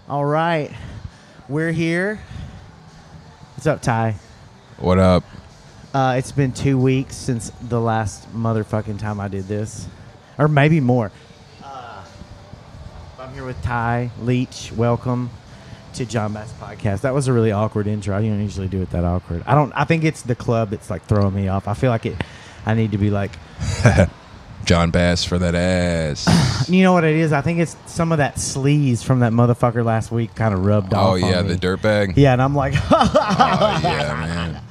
All right. We're here. What's up, Ty? What up? It's been 2 weeks since the last motherfucking time I did this. Or maybe more. I'm here with Ty Leach. Welcome to John Bass Podcast. That was a really awkward intro. I don't usually do it that awkward. I think it's the club that's like throwing me off. I feel like I need to be like John Bass for that ass. You know what it is? I think it's some of that sleaze from that motherfucker last week kind of rubbed off. Oh yeah, on me. the dirtbag. Yeah, and I'm like, Oh yeah, man.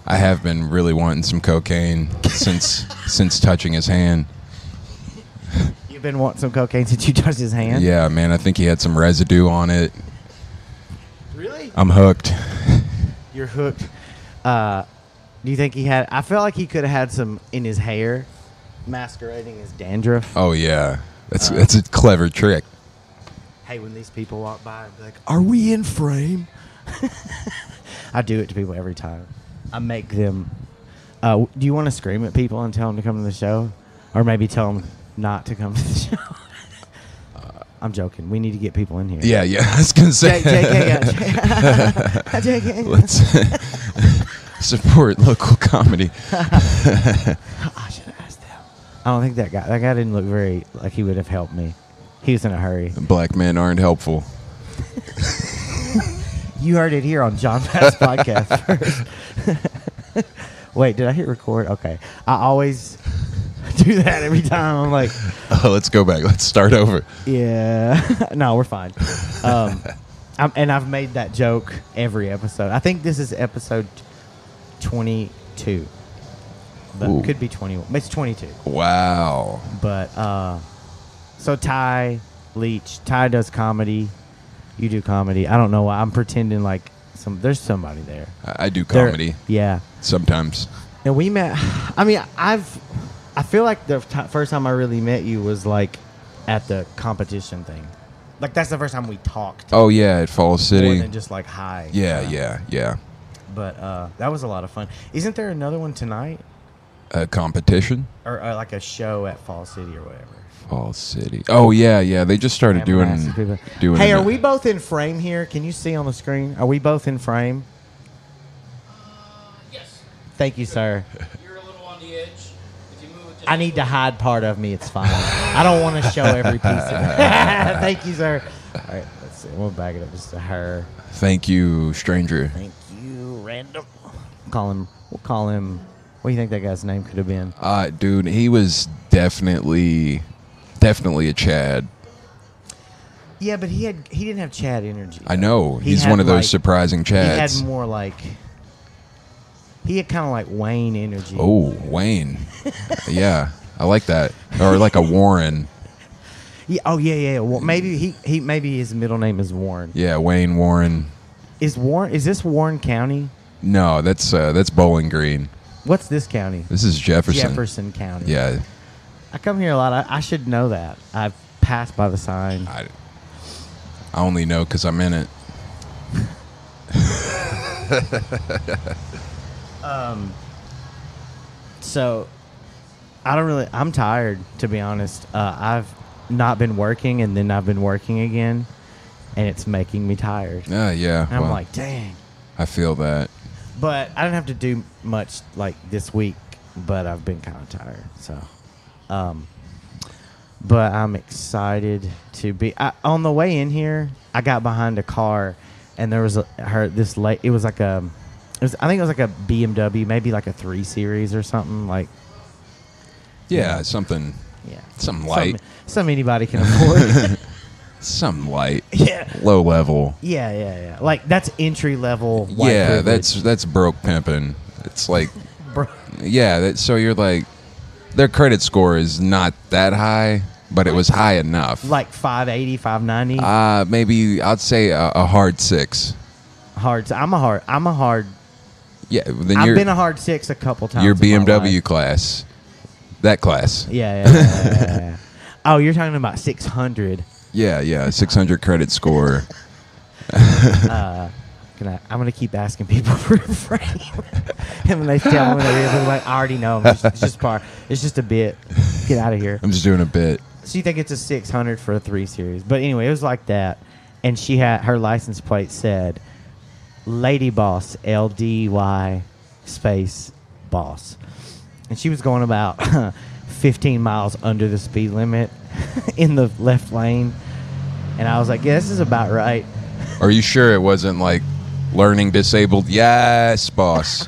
I have been really wanting some cocaine since touching his hand. You've been wanting some cocaine since you touched his hand? Yeah, man. I think he had some residue on it. Really? I'm hooked. You're hooked. Do you think he had? I felt like he could have had some in his hair, masquerading as dandruff. Oh yeah, that's a clever trick. Hey, when these people walk by, I'd be like, "Are we in frame?" I do it to people every time. I make them. Do you want to scream at people and tell them to come to the show, or maybe tell them not to come to the show? I'm joking. We need to get people in here. Yeah. I was gonna say. JK. Let's support local comedy. I should have asked them. I don't think that guy didn't look very like he would have helped me. He was in a hurry. Black men aren't helpful. You heard it here on John Bass Podcast first. Wait, did I hit record? Okay. I always do that every time. I'm like, Oh, let's go back. Let's start over. yeah. No, we're fine. And I've made that joke every episode. I think this is episode 22. But Ooh. it could be 21. It's 22. Wow. But, so Ty Leach. Ty does comedy. You do comedy. I don't know why. I'm pretending like there's somebody there. I do comedy Yeah. sometimes. And we met. I mean, I feel like the first time I really met you was like at the competition thing. Like that's the first time we talked. Oh yeah, at Falls More City. than just like hi. Yeah. But that was a lot of fun. Isn't there another one tonight, A competition. or like a show at Fall City or whatever? Falls City. Oh yeah. They just started doing. Hey, it. are we both in frame here? Can you see on the screen? Are we both in frame? Yes. Thank you, sir. You're a little on the edge. If you move it just I need to hide part of me. It's fine. I don't want to show every piece of it. Thank you, sir. All right, let's see. We'll back it up just to her. Thank you, stranger. Thank you, random. We'll call him. What do you think that guy's name could have been? Dude, he was definitely a Chad. Yeah, but he didn't have Chad energy. I know. He He's had, one of those like- surprising He had Chads. more like. He had kind of like Wayne energy. Oh, Wayne. Yeah, I like that. Or like a Warren. Yeah, oh yeah. Well, maybe maybe his middle name is Warren. Yeah, Wayne Warren. Is this Warren County? No, that's Bowling Green. What's this county? This is Jefferson. Jefferson County. Yeah. I come here a lot. I should know that. I've passed by the sign. I only know because I'm in it. So, I'm tired, to be honest. I've not been working, and then I've been working again, and it's making me tired. Yeah. And I'm well, like, dang. I feel that. But I didn't have to do much like this week, but I've been kind of tired. So, but I'm excited to be. On the way in here, I got behind a car, and there was it was like I think it was like a BMW, maybe like a 3 Series or something. Like, Yeah, something yeah, Something light. Something anybody can afford. Something light. Yeah. Low level. Yeah. Like that's entry level. Yeah, that's broke pimping. It's like, Bro. yeah. So you're like, their credit score is not that high, but it was high enough. Like 580, 590. Maybe I'd say a hard 6. Hard. I'm a hard. Yeah, then I've you're been a hard 6 a couple times. your in my BMW life. class, that class. Yeah. Oh, you're talking about 600. Yeah, 600 credit score. I'm gonna keep asking people for a frame, and when they tell me they're like, I already know. It's just a bit. Get out of here. I'm just doing a bit. So you think it's a 600 for a 3 Series? But anyway, it was like that, and she had her license plate said Lady Boss, LDY space boss, and she was going about 15 miles under the speed limit in the left lane, and I was like, yeah, this is about right. Are you sure it wasn't like learning disabled? Yes, boss.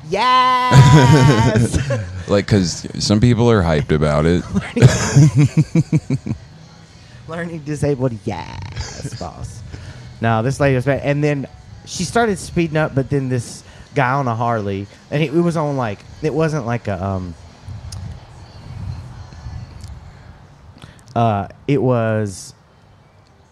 Yes. Like, because some people are hyped about it. Learning disabled, yes, boss. No, this lady was bad. And then she started speeding up, but then this guy on a Harley, and it was on like, it wasn't like a, it was,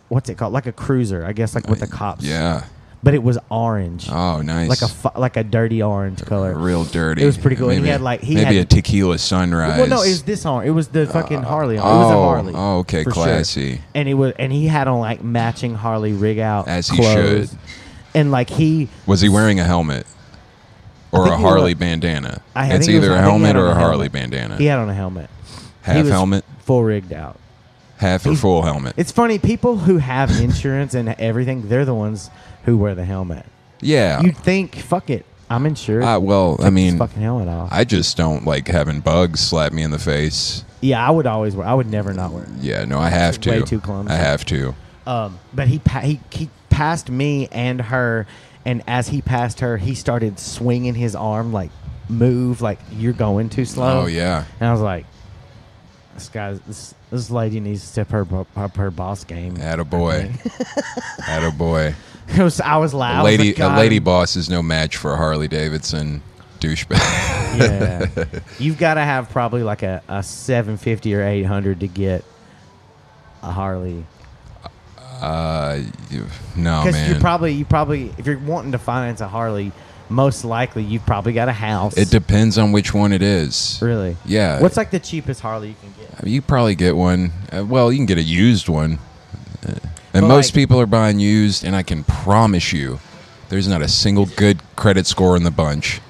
what's it called? Like a cruiser, I guess, like with the cops. Yeah. But it was orange. Oh, nice. Like a dirty orange color. Real dirty. It was pretty cool. Maybe, and he had like maybe a tequila sunrise. Well, no, it was this orange. It was the fucking Harley. It was a Harley. Oh, okay, for classy. Sure. And he had on like matching Harley rig out As he clothes. should. And like Was he wearing a helmet or think a he Harley was. bandana? I It's think it was- either I a think he had helmet on or a a Harley helmet. bandana. He had on a helmet. Half He was helmet, full rigged out. half or full helmet. It's funny, people who have insurance and everything, they're the ones who wear the helmet. Yeah. You'd think, fuck it, I'm insured. Well, Take I mean, this fucking helmet off. I just don't like having bugs slap me in the face. Yeah, I would always wear. I would never not wear it. Yeah, no, I have to. Way too clumsy. I have to. But he passed me and her, and as he passed her, he started swinging his arm like, move, like you're going too slow. Oh, yeah. And I was like, this lady needs to step her boss game. Attaboy. Attaboy. I was loud. A I was lady, like, God. a lady boss is no match for a Harley Davidson douchebag. Yeah, you've got to have probably like a 750 or 800 to get a Harley. No, Because man. you probably, if you're wanting to finance a Harley, most likely you've probably got a house. It depends on which one it is. Really? Yeah. What's like the cheapest Harley you can get? I mean, you probably get one. Well, you can get a used one. And But, most like- people are buying used, and I can promise you, there's not a single good credit score in the bunch.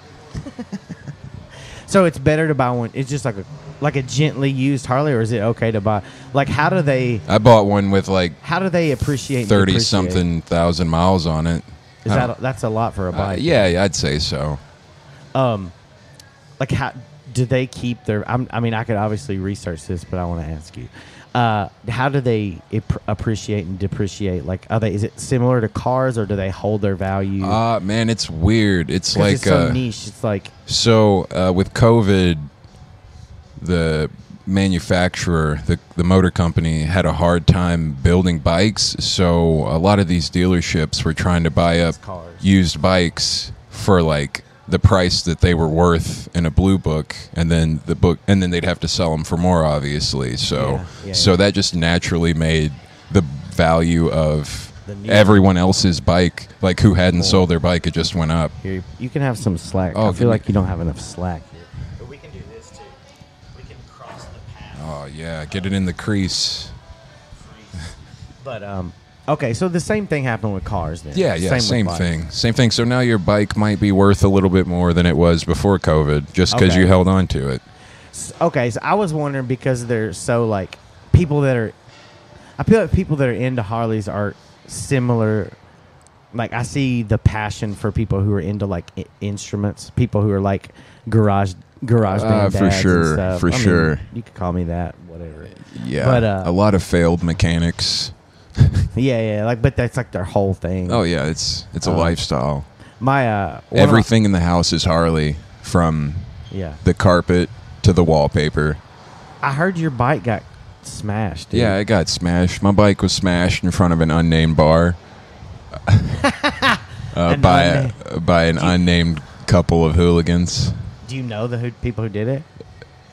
So it's better to buy one. It's just like a gently used Harley, or is it okay to buy? Like, how do they I bought one with like appreciate and 30 depreciate? something thousand miles on it. Is I that don't- that's a lot for a bike? yeah, I'd say so. Like, how do they keep their? I mean, I could obviously research this, but I want to ask you. How do they appreciate and depreciate? Like, is it similar to cars, or do they hold their value? Man, it's weird. It's 'Cause like it's so niche. It's like, so with COVID, the manufacturer, the motor company, had a hard time building bikes. So a lot of these dealerships were trying to buy up cars. used bikes for like the price that they were worth in a blue book, and then they'd have to sell them for more, obviously. So Yeah. that just naturally made the value of The new- everyone else's bike, like who hadn't sold their bike, it just went up. here, you can have some slack. Oh, I give feel me- like you don't have enough slack here. But we can do this too. We can cross the path. Oh yeah, get it in the crease. But okay, so the same thing happened with cars then. Yeah, same with thing. bikes. Same thing. So now your bike might be worth a little bit more than it was before COVID, just because Okay. you held on to it. Okay, so I was wondering, because they're so like people that are, I feel like people that are into Harleys are similar. Like, I see the passion for people who are into like instruments, people who are like garage band For dads sure, and stuff. for I mean, sure. you could call me that, whatever. Yeah, But, a lot of failed mechanics. Yeah, like, but that's like their whole thing. Oh yeah, it's a lifestyle. My one of my- Everything in the house is Harley, from Yeah, the carpet to the wallpaper. I heard your bike got smashed. Dude. Yeah, it got smashed. My bike was smashed in front of an unnamed bar by an unnamed couple of hooligans. Do you know the people who did it?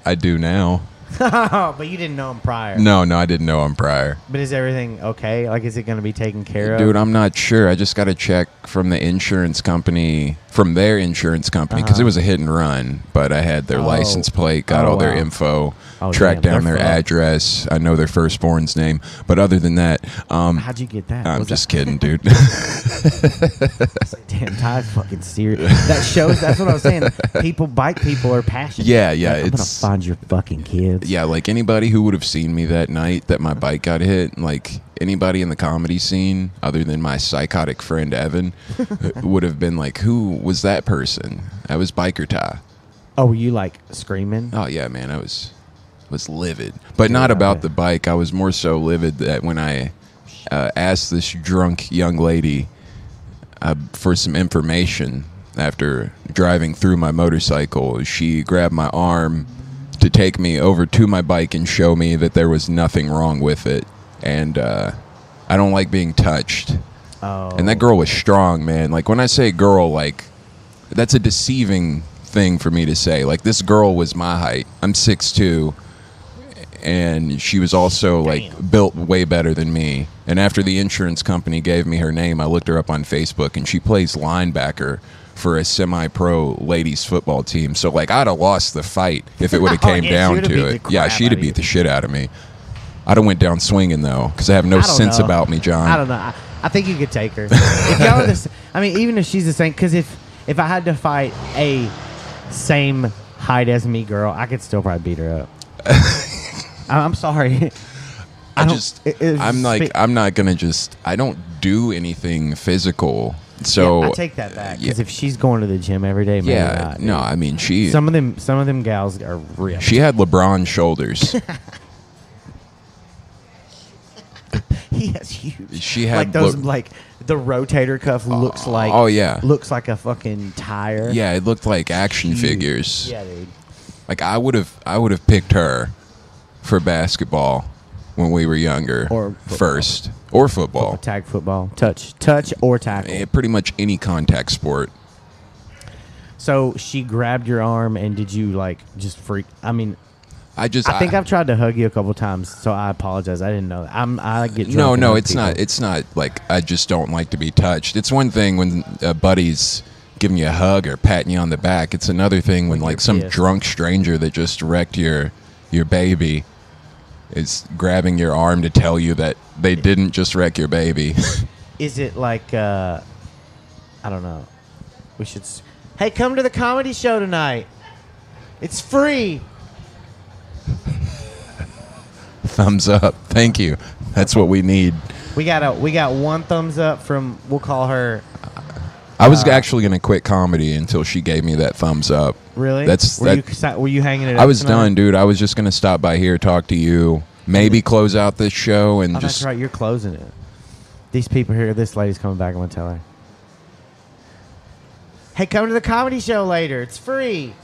I do now. But you didn't know them prior. No, I didn't know him prior. But is everything okay? Like, is it going to be taken care of? Dude, I'm not sure. I just got a check from the insurance company, from their insurance company, because it was a hit and run. But I had their license plate, got Oh, all their wow. info. Oh, track damn, down they're their fucked. address. I know their firstborn's name, but other than that, How'd you get that? I'm Was just kidding, dude. that, damn, Ty's fucking serious. That shows. That's what I was saying. Bike people are passionate. Yeah, Like, I'm gonna it's- find your fucking kids. Yeah, like anybody who would have seen me that night that my bike got hit, like anybody in the comedy scene other than my psychotic friend Evan would have been like, who was that person? I was Biker Ty. Oh, were you like screaming? Oh yeah, man, I was livid. But not I about bet. the bike. I was more so livid that when I asked this drunk young lady for some information after driving through my motorcycle, she grabbed my arm to take me over to my bike and show me that there was nothing wrong with it. And I don't like being touched. Oh, And that girl was strong, man. Like when I say girl, like that's a deceiving thing for me to say. Like this girl was my height. I'm 6'2", and she was also like built way better than me. And after the insurance company gave me her name, I looked her up on Facebook, and she plays linebacker for a semi-pro ladies football team. So like I'd have lost the fight if it would have Oh, came yeah, she down would've beat to the it. Yeah, crap she'd out have of beat you. the shit out of me. I'd have went down swinging though, because I have no I don't sense know. about me, John. I don't know. I think you could take her. If y'all are I mean, even if she's the same, because if I had to fight a same height as me girl, I could still probably beat her up. I'm sorry. I don't- just, it's I'm like, spe- I'm not gonna just, I don't do anything physical. So Yeah, I take that back. Because yeah. if she's going to the gym every day, maybe Yeah, not, no, dude. I mean she Some of them gals are ripped. she had LeBron shoulders. He has huge. She had like those, look- like the rotator cuff looks like. oh, yeah. looks like a fucking tire. Yeah, it looked like action Huge. figures. Yeah, dude. Like I would have picked her for basketball when we were younger, Or football. first, or football. Tag football, touch or tackle. Pretty much any contact sport. So she grabbed your arm, and did you like just freak? I mean, I think I've tried to hug you a couple times, so I apologize. I didn't know that. I get drunk No, and no, hug it's people. not. It's not like I just don't like to be touched. It's one thing when a buddy's giving you a hug or patting you on the back. It's another thing when When like you're some pissed. drunk stranger that just wrecked your baby is grabbing your arm to tell you that they didn't just wreck your baby. Is it like I don't know? We should. Hey, come to the comedy show tonight. It's free. Thumbs up. Thank you. That's what we need. We got one thumbs up from. We'll call her. I was actually going to quit comedy until she gave me that thumbs up. Really? That's Were you hanging it up? I was tonight? done, dude. I was just going to stop by here, talk to you, maybe close out this show, and Oh, just that's right. You're closing it. These people here. This lady's coming back. I'm gonna tell her. Hey, come to the comedy show later. It's free.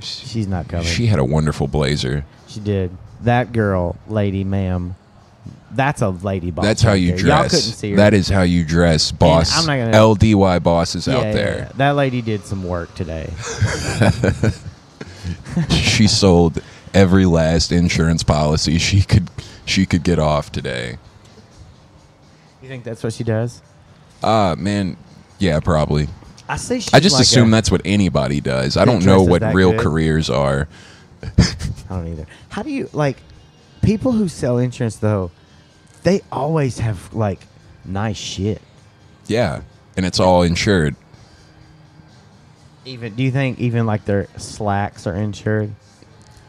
She's not coming. She had a wonderful blazer. She did. That girl, lady, ma'am. That's a lady boss. That's how right you there. Y'all dress. couldn't see her. That is how you dress, boss. I'm not gonna- LDY bosses Yeah, out yeah, there. yeah. That lady did some work today. She sold every last insurance policy she could get off today. You think that's what she does? Man, yeah, probably. I say she's I just like assume that's what anybody does. I That don't know dresses what that real good? careers are. I don't either. How do you like people who sell insurance though? They always have like nice shit. Yeah, and it's all insured. Even do you think even like their slacks are insured?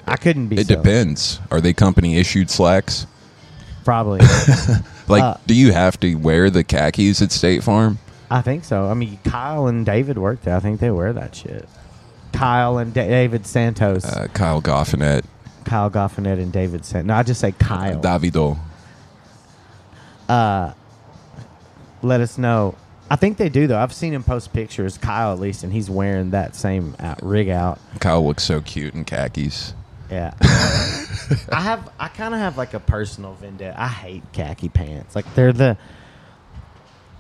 I couldn't be. It so. depends. Are they company issued slacks? Probably. Like, do you have to wear the khakis at State Farm? I think so. I mean, Kyle and David work there. I think they wear that shit. Kyle and David Santos. Kyle Goffinet, Kyle Goffinet and David Santos. No, I just say Kyle. Davido. Let us know. I think they do though. I've seen him post pictures, Kyle at least, and he's wearing that same rig out. Kyle looks so cute in khakis. Yeah. I kind of have like a personal vendetta. I hate khaki pants. Like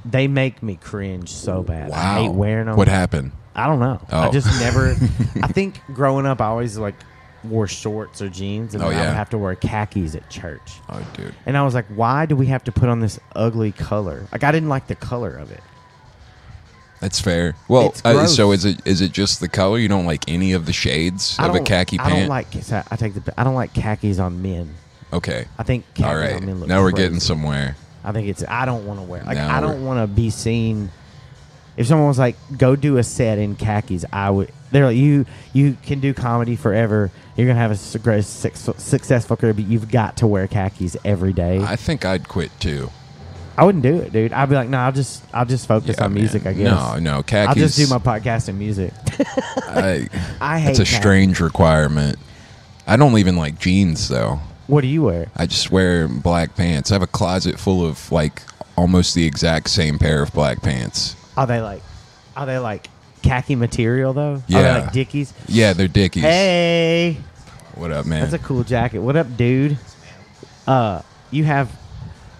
they make me cringe so bad. Wow. I hate wearing them. What happened? I don't know. I Oh. just never. I think growing up, I always like wore shorts or jeans, and Oh, then I yeah. would have to wear khakis at church. Oh, dude. And I was like, why do we have to put on this ugly color? Like I didn't like the color of it. That's fair. Well, It's gross. so is it just the color? You don't like any of the shades of a khaki I pant? don't like. I don't like khakis on men. Okay. I think khakis All right. on men look Now we're crazy. getting somewhere. I think it's. I don't want to wear. Like Now I don't want to be seen. If someone was like, "Go do a set in khakis," I would. They're like, "You can do comedy forever. You're gonna have a successful career, but you've got to wear khakis every day." I think I'd quit too. I wouldn't do it, dude. I'd be like, "No, I'll just focus Yeah, on music. man. I guess." No, khakis. I'll just do my podcast and music. I hate It's a khakis. strange requirement. I don't even like jeans though. What do you wear? I just wear black pants. I have a closet full of like almost the exact same pair of black pants. Are they like khaki material though? Are they Yeah. like Dickies? Yeah, they're Dickies. Hey, What up, man? that's a cool jacket. What up, dude? You have,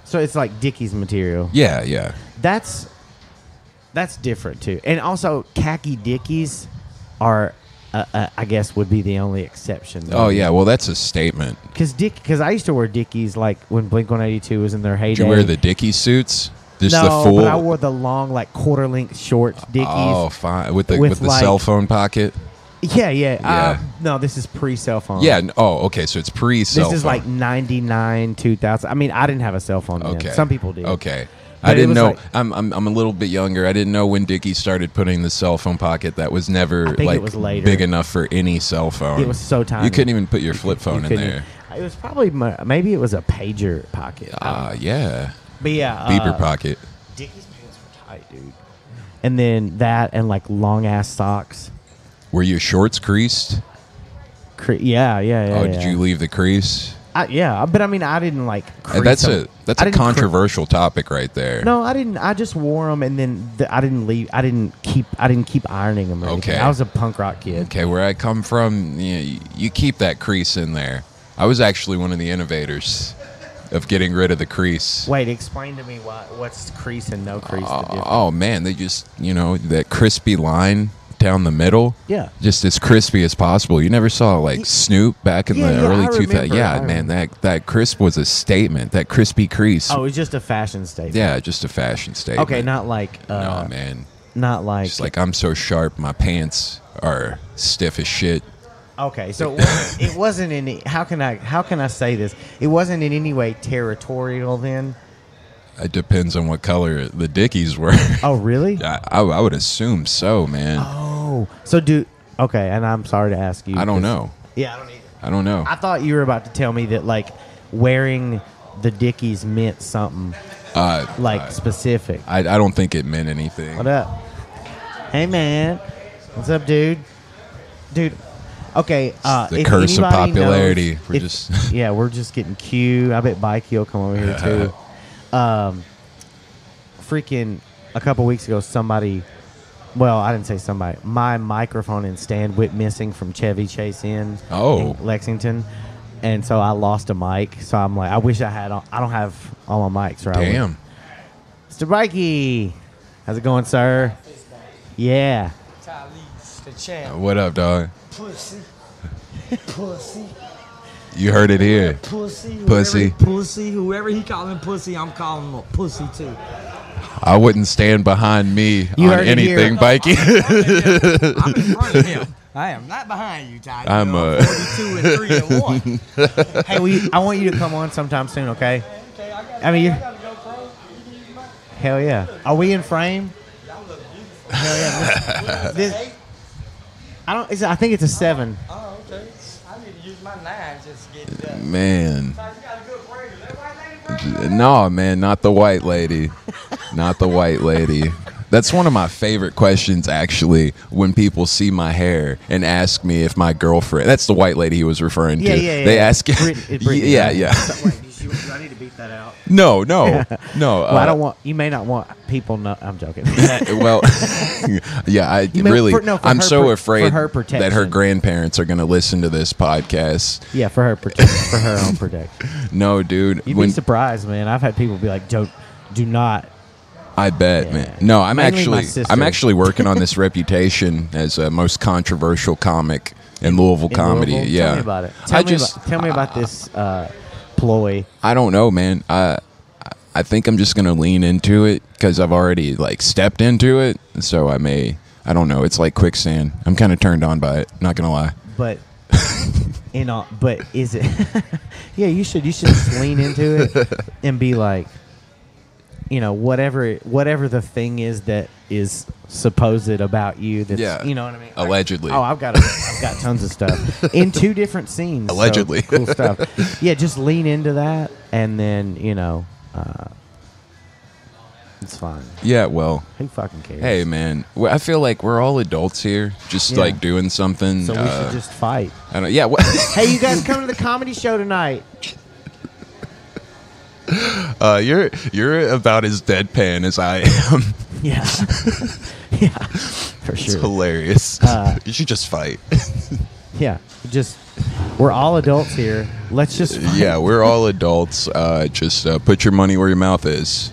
so it's like Dickies material. yeah. That's different too. And also, khaki Dickies are, I guess, would be the only exception. Oh yeah, well that's a statement. Because I used to wear Dickies like when Blink-182 was in their heyday. Did you wear the Dickies suits? Just no, the full. but I wore the long like quarter-length shorts Dickies. Oh, fine. With the like- cell phone pocket. Yeah. Yeah. No, this is pre-cell phone. Yeah. Oh, okay. So it's pre-cell This is phone. like 99, 2000. I mean, I didn't have a cell phone then. Okay. Some people did. Okay. But I it didn't was know. like- I'm a little bit younger. I didn't know when Dickies started putting the cell phone pocket. That was never I think like it was later. big enough for any cell phone. It was so tiny. You couldn't even put your flip You phone in couldn't there. even- It was probably, maybe it was a pager pocket. Yeah. But yeah. Beeper pocket. Dickies pants were tight, dude. And then that and like long-ass socks. Were your shorts creased? Yeah. Oh, did you leave the crease? Yeah, but I mean, I didn't like. crease That's them. a I didn't controversial topic right there. No, I didn't. I just wore them, and then I didn't leave. I didn't keep ironing them. Or anything. Okay. I was a punk rock kid. Okay, where I come from, you keep that crease in there. I was actually one of the innovators of getting rid of the crease. Wait, explain to me what's crease and no crease. the difference. Oh man, they just that crispy line down the middle. Yeah. Just as crispy as possible. You never saw like Snoop back in Yeah, the yeah, early I 2000s. remember, Yeah, I man, that crisp was a statement. That crispy crease. Oh, it's just a fashion statement. Yeah, just a fashion statement. Okay, not like. no, man. Not like. Just like I'm so sharp, my pants are stiff as shit. Okay, so it wasn't any. How can I say this? It wasn't in any way territorial then. It depends on what color the Dickies were. Oh, really? I would assume so, man. Oh, so okay, and I'm sorry to ask you. I don't 'cause- know. Yeah, I don't either. I don't know. I thought you were about to tell me that like wearing the Dickies meant something specific. I don't think it meant anything. What up? Hey, man. What's up, dude? Dude. Okay. The if curse of anybody popularity. knows- yeah, we're just getting Q. I bet Bikey will come over here too. Freaking a couple weeks ago, somebody. Well, I didn't say somebody. My microphone and stand went missing from Chevy Chase in Lexington, and so I lost a mic. So I'm like, I wish I had. I don't have all my mics. Right. Damn. Mr. Bikey, how's it going, sir? Yeah. Talise, the champ. What up, dog? Pussy. Pussy. You heard it here. Pussy. Pussy. Whoever he calling pussy, I'm calling him a pussy too. I wouldn't stand behind me You on heard it here. anything, Bikey. I'm in front of him. I am not behind you, Ty. I'm, 42 and 3 and 1. Hey, I want you to come on sometime soon, okay? I mean, hell yeah. Are we in frame? Hell yeah. I think it's a 7. Oh, okay. I need to use my knives just to get it done. Man. Ty, you got a good frame. Is that white lady? No, man, not the white lady. Not the white lady. That's one of my favorite questions, actually, when people see my hair and ask me if my girlfriend. That's the white lady he was referring to. Yeah. They ask. Brittany, yeah, right? yeah. Wait, do I need to beat that out? No. Well, I don't want. You may not want people. No, I'm joking. Well, yeah, You may- really. for I'm her so for afraid her that her protection. grandparents are going to listen to this podcast. Yeah, for her own protection. No, dude. You'd be surprised, man. I've had people be like, "Do not." I bet, Yeah. man. No, I'm Mainly my sister. actually working on this reputation as a most controversial comic in Louisville in comedy. Louisville. Yeah, Tell me about it. Tell me about this ploy. I don't know, man. I think I'm just gonna lean into it because I've already like stepped into it. So I don't know. It's like quicksand. I'm kind of turned on by it. Not gonna lie. But but is it? Yeah, you should just lean into it and be like, whatever the thing is that is supposed about you. That's, Yeah. you know what I mean. Allegedly. I've got tons of stuff in 2 different scenes. so Allegedly. cool stuff. Yeah, just lean into that, and then it's fine. Yeah. Well. Who fucking cares? Hey, man. I feel like we're all adults here, just Yeah. like doing something. So we should just fight. I don't. Yeah. What? Hey, you guys come to the comedy show tonight. You're about as deadpan as I am. Yeah. Yeah, for It's sure. hilarious. You should just fight. Yeah, we're all adults here. Let's just fight. Yeah, we're all adults. Just put your money where your mouth is.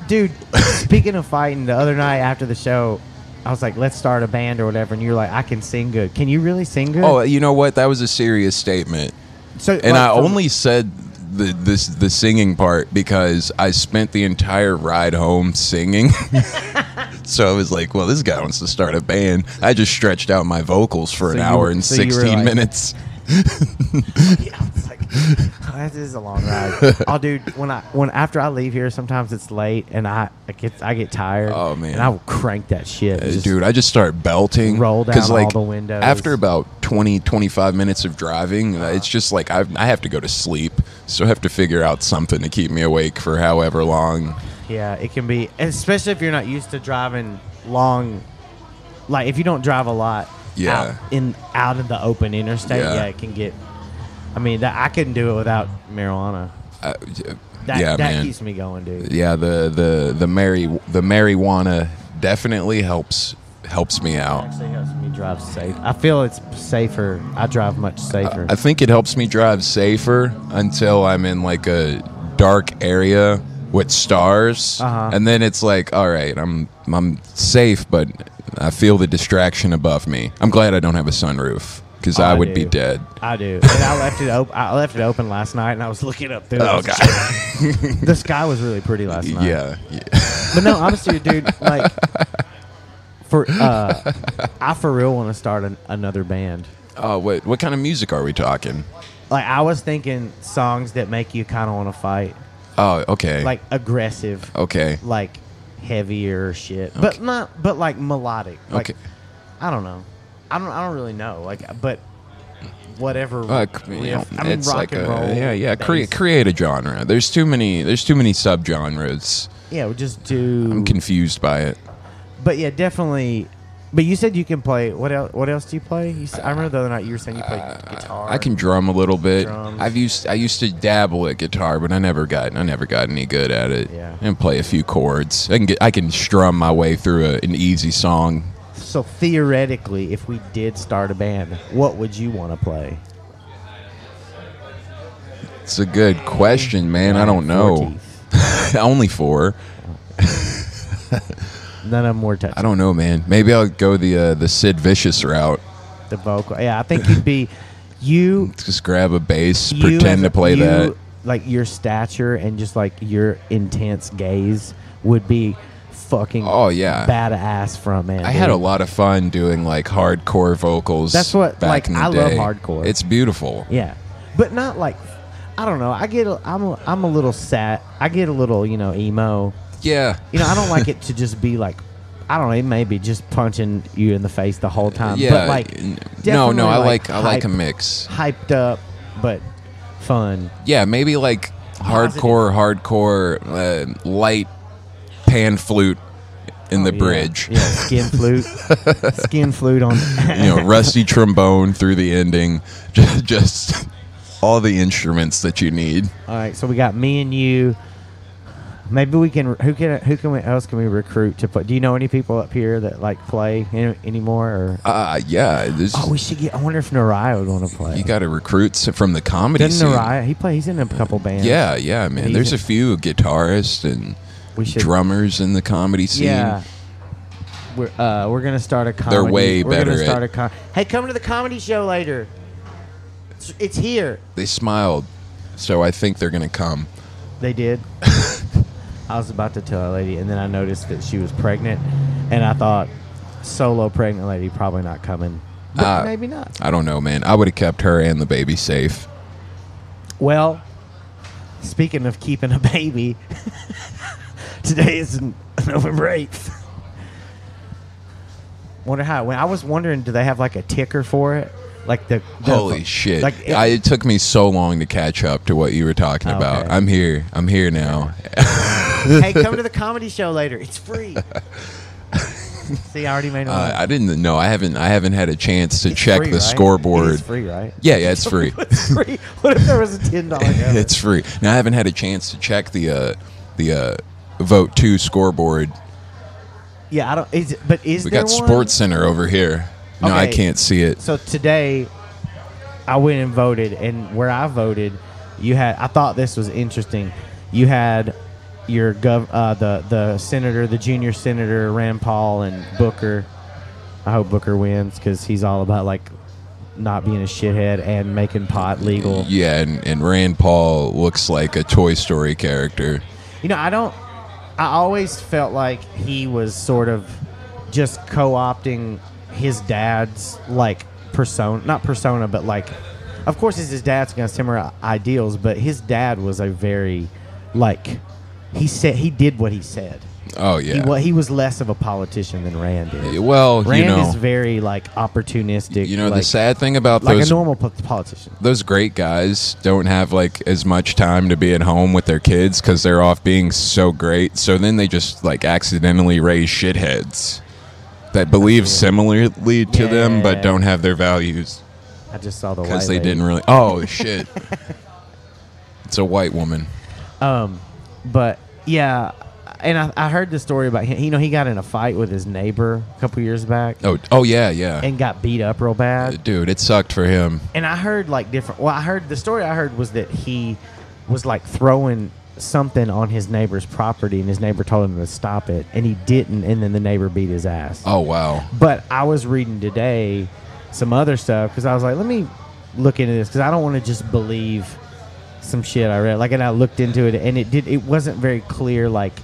Dude, speaking of fighting, the other night after the show, I was like, let's start a band or whatever, and you're like, I can sing good. Can you really sing good? Oh, you know what? That was a serious statement. So, And I only said the singing part because I spent the entire ride home singing. So I was like, well, this guy wants to start a band. I just stretched out my vocals for an hour and so you were 16 like- minutes. Yeah, I was like, this is a long ride. Oh, dude, after I leave here, sometimes it's late and I get tired. Oh, man. and I will crank that shit. Just Dude, I just start belting. roll down 'Cause, all like, the windows. After about 25 minutes of driving, it's just like I have to go to sleep. So I have to figure out something to keep me awake for however long. Yeah, it can be, especially if you're not used to driving long. Like if you don't drive a lot, Yeah. out in the open interstate, Yeah. yeah, it can get. I mean, I couldn't do it without marijuana. That man. keeps me going, dude. Yeah, the marijuana definitely helps me out. Actually helps me drive safe. I feel it's safer. I drive much safer. I think it helps me drive safer until I'm in like a dark area with stars, Uh-huh. and then it's like, all right, I'm safe, but I feel the distraction above me. I'm glad I don't have a sunroof because I would be do. dead. I do. And I left it open. I left it open last night, and I was looking up through. Oh it. god. The sky was really pretty last night. Yeah. But no, honestly, dude, like I for real want to start another band. Oh, what kind of music are we talking? Like I was thinking songs that make you kind of want to fight, Oh, okay. like aggressive, okay. like heavier shit, but like melodic. Like, Okay. I don't know. I don't really know. Like, but whatever. It's rock like and a roll. yeah. bass. Create a genre. There's too many subgenres. Yeah, we just do. I'm confused by it. But yeah, definitely. But you said you can play. What else? What else do you play? I remember the other night you were saying you played guitar. I can drum a little bit. Drums. I used to dabble at guitar, but I never got any good at it. Yeah. And play a few chords. I can strum my way through an easy song. So theoretically, if we did start a band, what would you want to play? It's a good question, man. I don't 4 know. teeth. Only 4. None of them were touching I don't know, man. Maybe I'll go the Sid Vicious route. the vocal. Yeah, I think you'd be you. Just grab a bass, you pretend as to a- play you, that. Like your stature and just like your intense gaze would be fucking Oh, yeah. badass frontman. I had a dude. lot of fun doing like hardcore vocals. That's what- back like, in the I love day. hardcore. It's beautiful. Yeah, but not like I don't know. I'm a little sad. I get a little emo. Yeah. I don't like it to just be like I don't know. It may be just punching you in the face the whole time. Yeah. but like No. definitely, I like like a hype- mix. hyped up, but fun. Yeah, maybe like Positive. hardcore, light pan flute in the Oh, yeah. bridge. Yeah, skin flute on. Rusty trombone through the ending. Just all the instruments that you need. All right, so we got me and you. Maybe we can. Who else can we recruit to play? Do you know any people up here that like play anymore? Or Yeah. we should get. I wonder if Nariah would want to play. You got to recruit from the comedy Doesn't scene. Nariah? He's in a couple bands. Yeah, man. He's There's in- a few guitarists and We should. drummers in the comedy scene. Yeah. We're gonna start a comedy. They're way We're better gonna start at- Hey, come to the comedy show later. It's here. They smiled, so I think they're gonna come. They did. I was about to tell a lady, and then I noticed that she was pregnant, and I thought, solo pregnant lady probably not coming. But maybe not. I don't know, man. I would have kept her and the baby safe. Well, speaking of keeping a baby, today is November 8th. Wonder how. When I was wondering, do they have like a ticker for it? Like the Holy shit! Like It took me so long to catch up to what you were talking about. Okay. I'm here. I'm here now. Hey, come to the comedy show later. It's free. See, I already made it. I didn't know. I haven't had a chance to It's check free, the right? scoreboard. It's free, right? Yeah, it's free. It's free. What if there was a $10 cover? It's free. Now I haven't had a chance to check the Vote 2 scoreboard. Yeah, I don't. Is We there got one? Sports Center over here. No, I Okay. can't see it. So today, I went and voted, and where I voted, you had. I thought this was interesting. You had your the senator, the junior senator, Rand Paul and Booker. I hope Booker wins because he's all about like not being a shithead and making pot legal. Yeah, and Rand Paul looks like a Toy Story character. You know, I always felt like he was sort of just co-opting his dad's like persona, not persona, but like, of course, it's his dad's against similar ideals, but his dad was a very like he did what he said. Oh yeah. He was less of a politician than Rand is. Well, Rand you know, is very like opportunistic. you know like, the sad thing about like those a normal politician. those great guys don't have like as much time to be at home with their kids because they're off being so great. So then they just like accidentally raise shitheads that believe similarly to them but Yeah. don't have their values I just saw the white because they lady. didn't really. Oh shit! It's a white woman. But yeah, and I heard the story about him. You know, he got in a fight with his neighbor a couple years back Oh yeah, yeah. and got beat up real bad. Dude, it sucked for him. And I heard like different. Well, I heard the story I heard was that he was like throwing something on his neighbor's property, and his neighbor told him to stop it, and he didn't, and then the neighbor beat his ass. Oh wow. But I was reading today some other stuff because I was like, let me look into this because I don't want to just believe some shit I read. Like, and I looked into it, and it wasn't very clear. Like,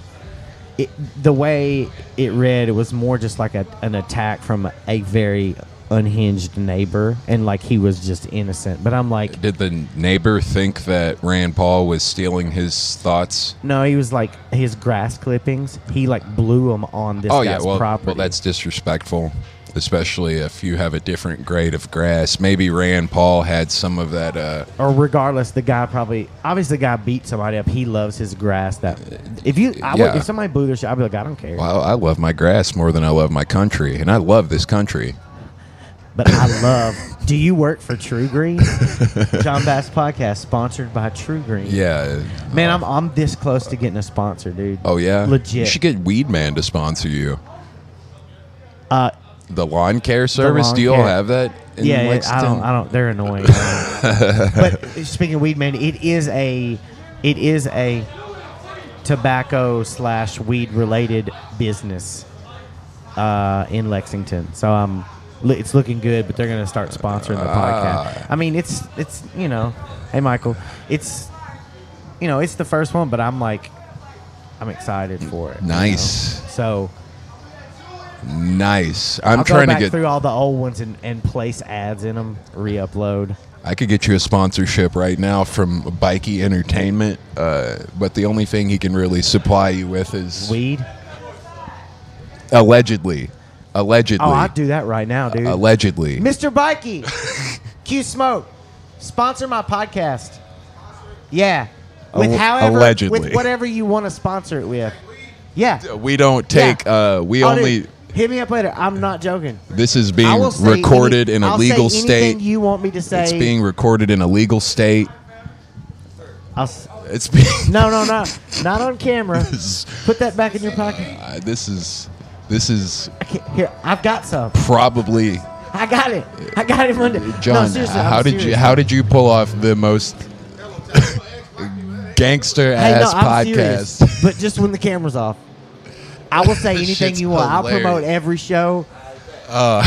the way it read, it was more just like an attack from a very unhinged neighbor, and like he was just innocent. But I'm like, Did the neighbor think that Rand Paul was stealing his thoughts? no, he was like his grass clippings. He like blew them on this guy's property. Well, that's disrespectful, especially if you have a different grade of grass. Maybe Rand Paul had some of that. Or regardless, the guy obviously the guy beat somebody up. He loves his grass. That if somebody blew their shit, I'd be like, I don't care. Well, I love my grass more than I love my country, and I love this country. But I love. Do you work for True Green? John Bass Podcast sponsored by True Green. Yeah. Man, I'm this close to getting a sponsor, dude. Oh yeah. Legit. You should get Weed Man to sponsor you. The lawn care service. lawn Do you all care. have that? In Yeah, Lexington? I don't. They're annoying. But speaking of weed, man, it is a tobacco / weed related business in Lexington. So it's looking good, but they're gonna start sponsoring the podcast. I mean, it's you know, hey Michael, it's you know, it's the first one, but I'm excited for it. you Nice. know? So Nice. I'll I'm go trying to back get. through all the old ones and place ads in them, re-upload. I could get you a sponsorship right now from Bikey Entertainment, but the only thing he can really supply you with is Weed. allegedly. Oh, I'd do that right now, dude. Allegedly. Mr. Bikey, Q Smoke, sponsor my podcast. Yeah, with Allegedly. with whatever you want to sponsor it with. Yeah, We don't take. Yeah. We Oh, only. dude, hit me up later. I'm not joking. This is I being will say recorded in a I'll legal say state. anything you want me to say. It's being recorded in a legal state. It's being. No, not on camera. This Put that back in your pocket. this is Here, I've got some. probably. I got it. Monday. John, no, seriously, I'm serious. how did you pull off the most gangster Hey, no, ass I'm podcast? serious, but just when the camera's off. I will say anything Shit's you want. I'll hilarious. promote every show. All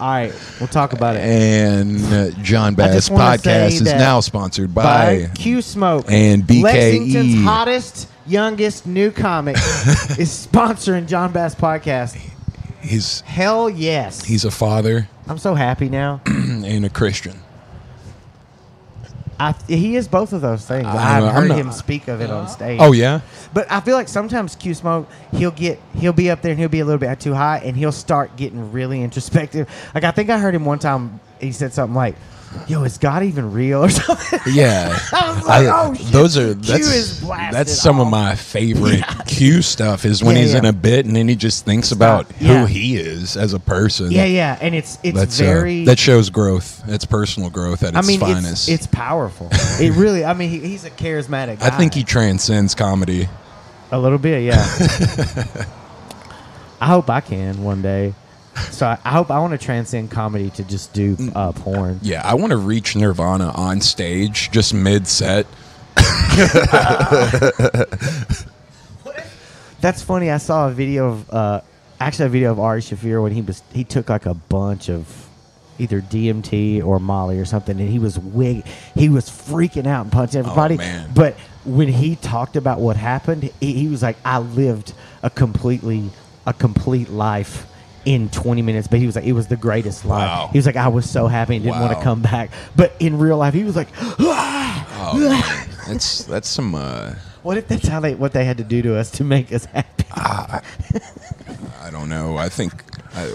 right, we'll talk about it. And John Bass just wanna say Podcast is that now sponsored By by Q Smoke and BKE. Lexington's hottest youngest new comic is sponsoring John Bass Podcast. He's Hell yes. a father I'm so happy now. and a Christian. He is both of those things. I'm I've heard not- him speak of it on stage. Oh yeah. But I feel like sometimes Q Smoke, he'll be up there and he'll be a little bit too high and he'll start getting really introspective. Like I think I heard him one time. He said something like, "Yo, is God even real?" or something. Yeah. I was like, "Oh shit!" Those are Q is blasted that's some of off. my favorite Q stuff is when Yeah, he's yeah. in a bit and then he just thinks about Yeah. who he is as a person. Yeah, and it's That's very. that shows growth. That's personal growth at its finest. it's powerful. It really. I mean, he's a charismatic guy. I think he transcends comedy. a little bit. Yeah. I hope I can one day. So I want to transcend comedy to just do porn. Yeah, I want to reach Nirvana on stage, just mid-set. That's funny. I saw a video of Ari Shaffir when he took like a bunch of either DMT or Molly or something, and he was freaking out and punching everybody. man. But when he talked about what happened, he was like, "I lived a complete life." In 20 minutes, but he was like, it was the greatest life. Wow. He was like, I was so happy and didn't want to Wow. come back. But in real life, he was like, "Ah!" Oh, man. That's some. What if that's what they had to do to us to make us happy? I don't know. I think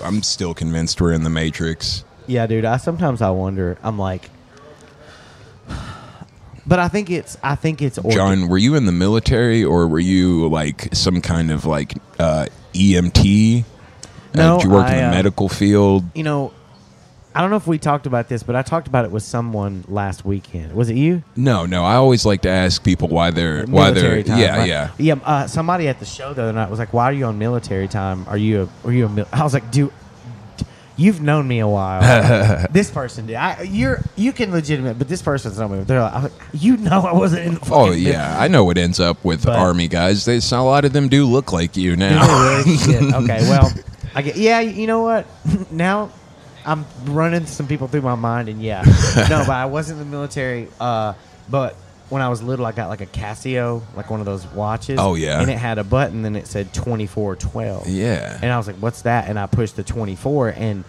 I'm still convinced we're in the Matrix. Yeah, dude. Sometimes I wonder. I'm like, but I think it's. John, were you in the military or were you like some kind of like EMT? No, did you work in I, the medical field? You know, I don't know if we talked about this, but I talked about it with someone last weekend. Was it you? No. I always like to ask people why they're Military time, yeah, right? yeah. Yeah. Somebody at the show the other night was like, "Why are you on military time? Are you a?" I was like, "Dude, you've known me a while." This person did. You can legitimate, but this person's known me. They're like, I was like, "You know, I wasn't in the fucking." Oh yeah, I know what ends up with But- army guys. A lot of them do look like you now. Really? Shit. Okay, well, yeah, you know what? Now I'm running some people through my mind, and yeah. No, but I wasn't in the military. But when I was little, I got like a Casio, like one of those watches. Oh, yeah. And it had a button, and it said 2412. Yeah. And I was like, what's that? And I pushed the 24, and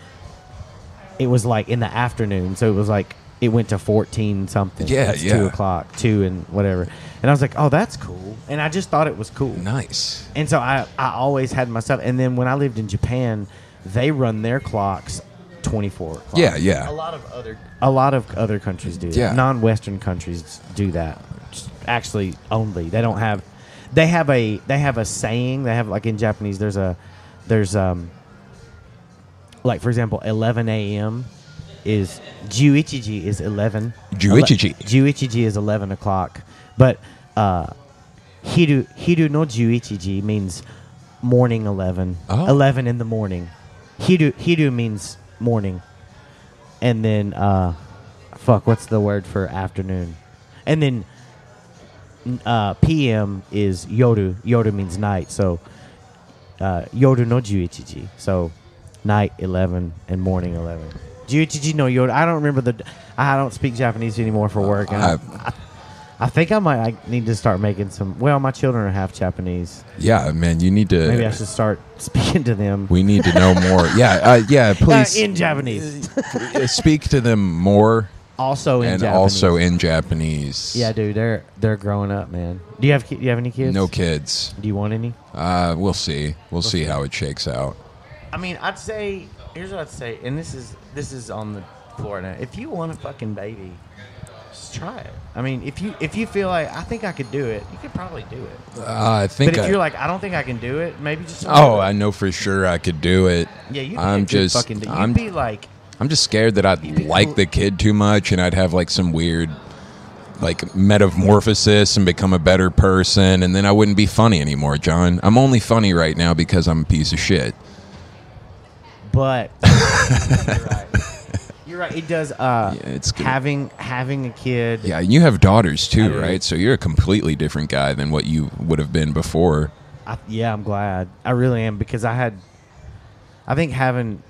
it was like in the afternoon. So it was like, it went to 14 something. Yeah, That's yeah. 2 o'clock, 2 and whatever. And I was like, oh, that's cool. And I just thought it was cool. Nice. And so I always had my stuff. And then when I lived in Japan, they run their clocks 24 o'clock. Yeah, yeah. A lot of other countries do that. Yeah. Non-Western countries do that. Actually, only they don't have. They have a saying. They have like in Japanese. There's like for example, 11 a.m. is Juichiji is 11. Juichiji. Juichiji is 11 o'clock. But Hiru no Juichiji means morning 11. Oh. 11 in the morning. Hiru means morning. And then, what's the word for afternoon? And then PM is yoru. Yoru means night. So yoru no Juichiji. So night 11 and morning 11. Juichiji no yoru. I don't remember I don't speak Japanese anymore for work. And I think I need to start making some. Well, my children are half Japanese. Yeah, man, you need to. Maybe I should start speaking to them. We need to know more. Yeah, please in Japanese. speak to them more. Also in and Japanese. also in Japanese. Yeah, dude, they're growing up, man. Do you have any kids? No kids. Do you want any? We'll see. We'll see how it shakes out. I mean, I'd say here's what I'd say, and this is on the floor now. If you want a fucking baby, just try it. I mean, if you feel like I think I could do it, you could probably do it. I think. But if you're like I don't think I can do it, maybe just. Oh, I know for sure I could do it. Yeah, you'd be I'm a good just. fucking. I'm. You'd be like. I'm just scared that I'd like the kid too much and I'd have like some weird like metamorphosis and become a better person and then I wouldn't be funny anymore, John. I'm only funny right now because I'm a piece of shit. But you're right. It does. It's good. Having a kid. Yeah, and you have daughters I too, do. right? So you're a completely different guy than what you would have been before. Yeah, I'm glad. I really am because I think having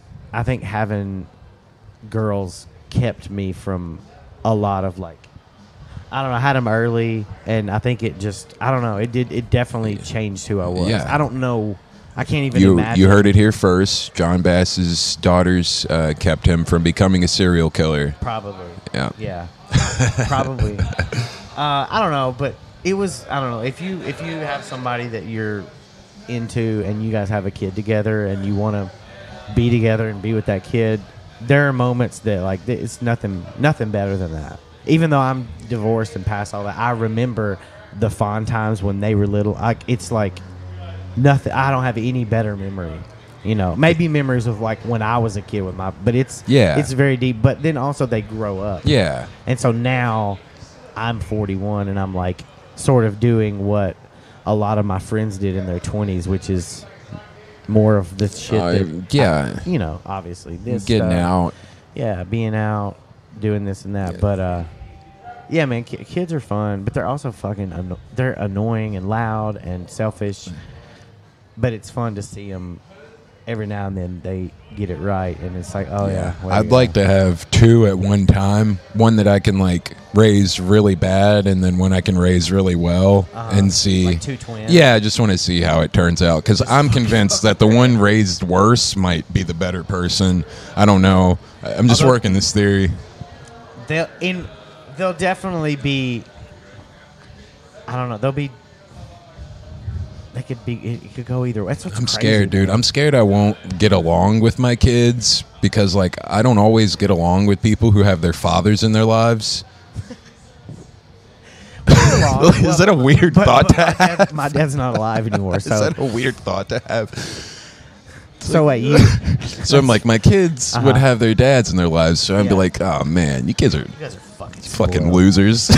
girls kept me from a lot of like I don't know. I had them early, and I think it just, I don't know. It definitely changed who I was. Yeah. I don't know. I can't even You imagine. you heard it here first. John Bass's daughters kept him from becoming a serial killer. Probably. Yeah. Yeah. Probably. I don't know, but it was, I don't know. If you have somebody that you're into and you guys have a kid together and you want to be together and be with that kid, there are moments that, like, it's nothing better than that. Even though I'm divorced and past all that, I remember the fond times when they were little. It's like nothing. I don't have any better memory. You know, maybe memories of like when I was a kid with but it's very deep. But then also they grow up. Yeah. And so now I'm 41 and I'm like sort of doing what a lot of my friends did in their 20s, which is more of this shit. Yeah. Obviously this Getting stuff. out. Yeah, being out, doing this and that. Yeah. But yeah, man, kids are fun, but they're also fucking they're annoying and loud and selfish. But it's fun to see them every now and then. They get it right, and it's like, oh yeah. I'd like to have two at one time. One that I can like raise really bad, and then one I can raise really well, and see. Like two twins. Yeah, I just want to see how it turns out because I'm convinced that the one raised worse might be the better person. I don't know. I'm just working this theory. They'll definitely be. I don't know. It could go either way. That's what's I'm crazy, scared, dude. man. I'm scared I won't get along with my kids because, like, I don't always get along with people who have their fathers in their lives. Is that a weird thought to have? My dad's not alive anymore. Is So, that a weird thought to have? so wait, you So I'm like, my kids would have their dads in their lives, so I'd be Yeah. like, oh man, you kids are you guys are fucking fucking spoiled. losers.